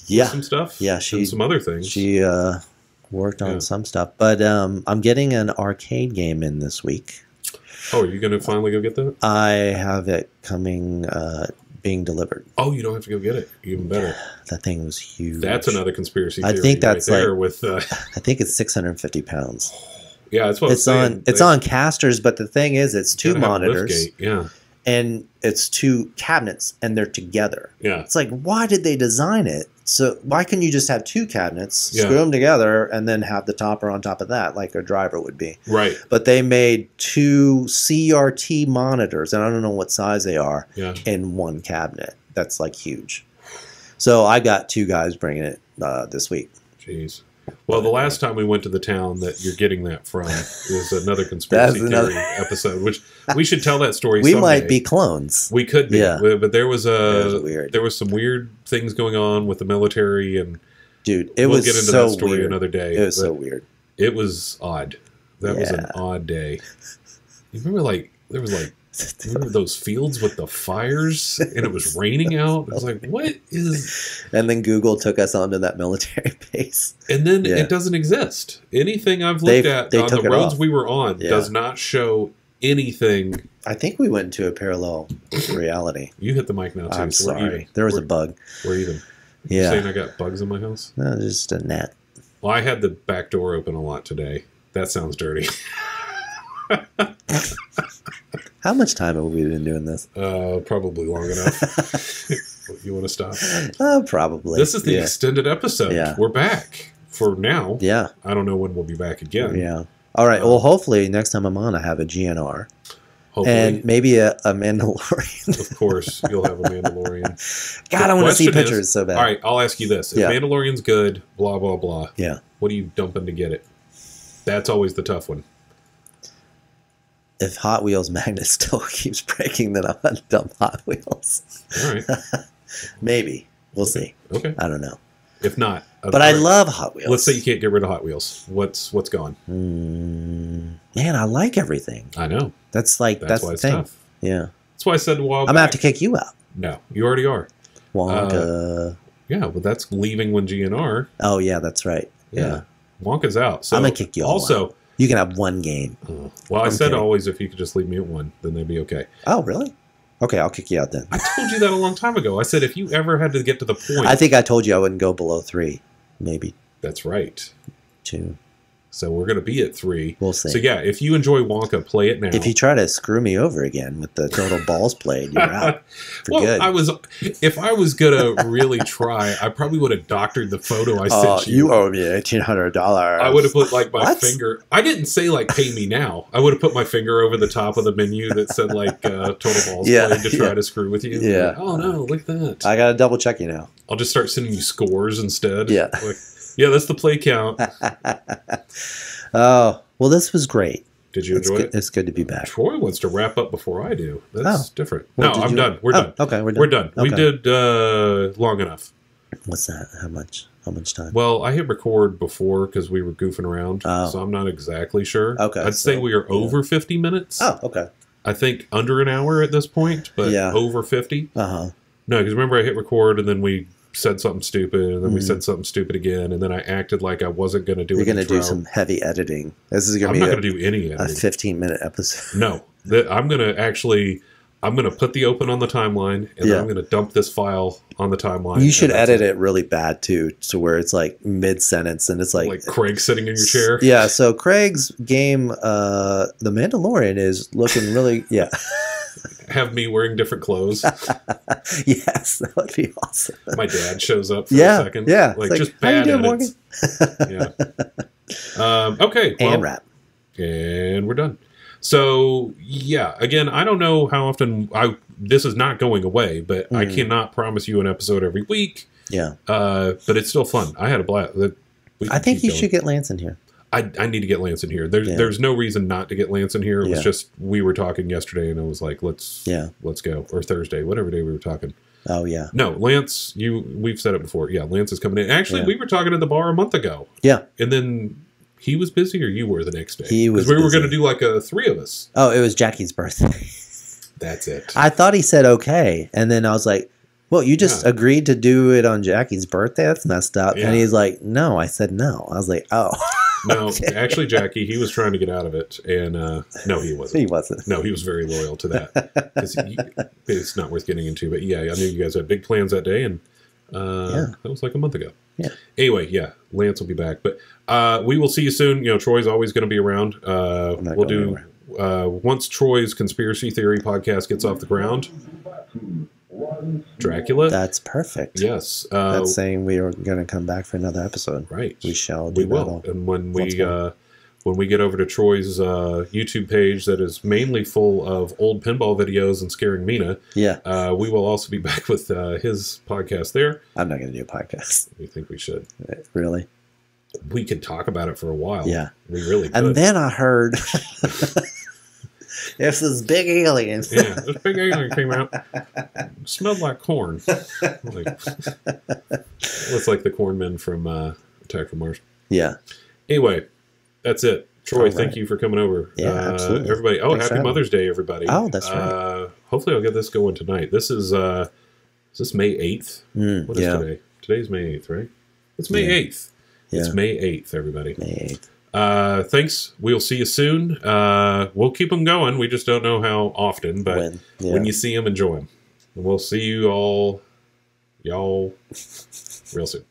Yeah. Some stuff. Yeah. And some other things. She worked on some stuff, but I'm getting an arcade game in this week. Oh, are you going to finally go get that? I have it coming, being delivered. Oh, you don't have to go get it. Even better. That thing was huge. That's another conspiracy theory. I think that's right there like with. I think it's 650 pounds. Yeah, that's what it's on. It's on casters, but the thing is, it's two monitors. Yeah. And it's two cabinets, and they're together. Yeah. It's like, why did they design it? So why can you just have two cabinets, screw them together, and then have the topper on top of that, like a driver would be? Right. But they made two CRT monitors, and I don't know what size they are, in one cabinet. That's like huge. So I got two guys bringing it this week. Jeez. Well, the last time we went to the town that you're getting that from is another conspiracy theory episode, which we should tell that story someday. We might be clones. We could be. Yeah. But there was some weird things going on with the military, and dude, we'll get into that story weird. Another day. It was so weird. It was odd. That was an odd day. You remember there was remember those fields with the fires and it was raining out? It was like, what is... And then Google took us onto that military base. And then it doesn't exist. Anything I've looked at on the roads we were on does not show anything. I think we went into a parallel reality. You hit the mic now, too. I'm sorry. There was a bug. We're even. Yeah. You're saying I got bugs in my house? No, just a net. Well, I had the back door open a lot today. That sounds dirty. How much time have we been doing this? Probably long enough. You want to stop? Probably. This is the extended episode. Yeah. We're back for now. Yeah. I don't know when we'll be back again. Yeah. All right. Well, hopefully next time I'm on, I have a GNR. Hopefully. And maybe a Mandalorian. Of course, you'll have a Mandalorian. God, I want to see pictures so bad. All right, I'll ask you this. If Mandalorian's good, blah, blah, blah. Yeah. What are you dumping to get it? That's always the tough one. If Hot Wheels magnet still keeps breaking, then I'm going to dump Hot Wheels. All right. Maybe. We'll see. Okay. I don't know. If not. But I love Hot Wheels. Let's say you can't get rid of Hot Wheels. What's gone? Man, I like everything. I know. That's why it's the thing. Tough. Yeah. That's why I said a while back. I'm going to have to kick you out. No, you already are. Wonka. Yeah, but that's leaving when GNR. Oh, yeah, that's right. Yeah. Wonka's out. So I'm going to kick you all out. You can have one game. Well, I said always if you could just leave me at one, then they'd be okay. Oh, really? Okay, I'll kick you out then. I told you that a long time ago. I said if you ever had to get to the point... I think I told you I wouldn't go below 3. Maybe. That's right. 2. So we're going to be at 3. We'll see. So yeah, if you enjoy Wonka, play it now. If you try to screw me over again with the total balls played, you're out for good. If I was going to really try, I probably would have doctored the photo I sent you. You owe me $1,800. I would have put my finger. I didn't say pay me now. I would have put my finger over the top of the menu that said total balls played to try to screw with you. Yeah. Oh no, look at that. I got to double check you now. I'll just start sending you scores instead. Yeah. Yeah, that's the play count. Oh, well, this was great. Did you enjoy it? It's good to be back. Troy wants to wrap up before I do. That's different. Well, no, I'm done. We're done. Okay, we're done. Okay. We did long enough. What's that? How much time? Well, I hit record before because we were goofing around, so I'm not exactly sure. Okay, I'd say we are over 50 minutes. Oh, okay. I think under an hour at this point, but over 50. Uh-huh. No, because remember I hit record and then we said something stupid, and then we said something stupid again, and then I acted like I wasn't going to do it. You're going to do some heavy editing. This is going to be I'm not going to do any editing. A 15-minute episode. No. I'm going to put the open on the timeline, and then I'm going to dump this file on the timeline. You should edit it really bad, too, to where it's like mid-sentence, and it's like Craig sitting in your chair? Yeah, so Craig's game, The Mandalorian, is looking really, have me wearing different clothes. Yes, that would be awesome. My dad shows up for a second. Yeah. Like just bad edits. Yeah. Okay. Well, and wrap. And we're done. So, yeah, again, I don't know how often this is not going away, but I cannot promise you an episode every week. Yeah. But it's still fun. I had a blast. I think you should get Lance in here. I need to get Lance in here. There's no reason not to get Lance in here. It was just we were talking yesterday, and it was like let's go, or Thursday, whatever day we were talking. Oh yeah. No, Lance. We've said it before. Yeah, Lance is coming in. Actually, we were talking at the bar a month ago. Yeah, and then he was busy, or you were the next day. He was. We were going to do like a 3 of us. Oh, it was Jackie's birthday. That's it. I thought he said okay, and then I was like, well, you just agreed to do it on Jackie's birthday? That's messed up. Yeah. And he's like, no. I said no. I was like, oh. No, actually, Jackie, he was trying to get out of it. And no, he wasn't. He wasn't. No, he was very loyal to that. It's not worth getting into. But yeah, I knew you guys had big plans that day. And that was like a month ago. Yeah. Anyway, yeah, Lance will be back. But we will see you soon. You know, Troy's always going to be around. We'll do, once Troy's conspiracy theory podcast gets off the ground, Dracula. That's perfect. Yes. That's saying we are going to come back for another episode. Right. We shall do will. And when we get over to Troy's YouTube page that is mainly full of old pinball videos and scaring Mina, we will also be back with his podcast there. I'm not going to do a podcast. You think we should? Really? We could talk about it for a while. Yeah. We really could. And then I heard... There's this big alien. Yeah, this big alien came out. Smelled like corn. Looks like the corn men from Attack from Mars. Yeah. Anyway, that's it. Troy, thank you for coming over. Yeah, absolutely. Everybody. Oh, happy Mother's Day, everybody. Oh, that's right. Hopefully I'll get this going tonight. This is this May 8th? What is today? Today's May 8th, right? It's May 8th. Yeah. It's May 8th, everybody. May 8th. Thanks. We'll see you soon. We'll keep them going. We just don't know how often, but when you see them, enjoy them. And we'll see you all, y'all, real soon.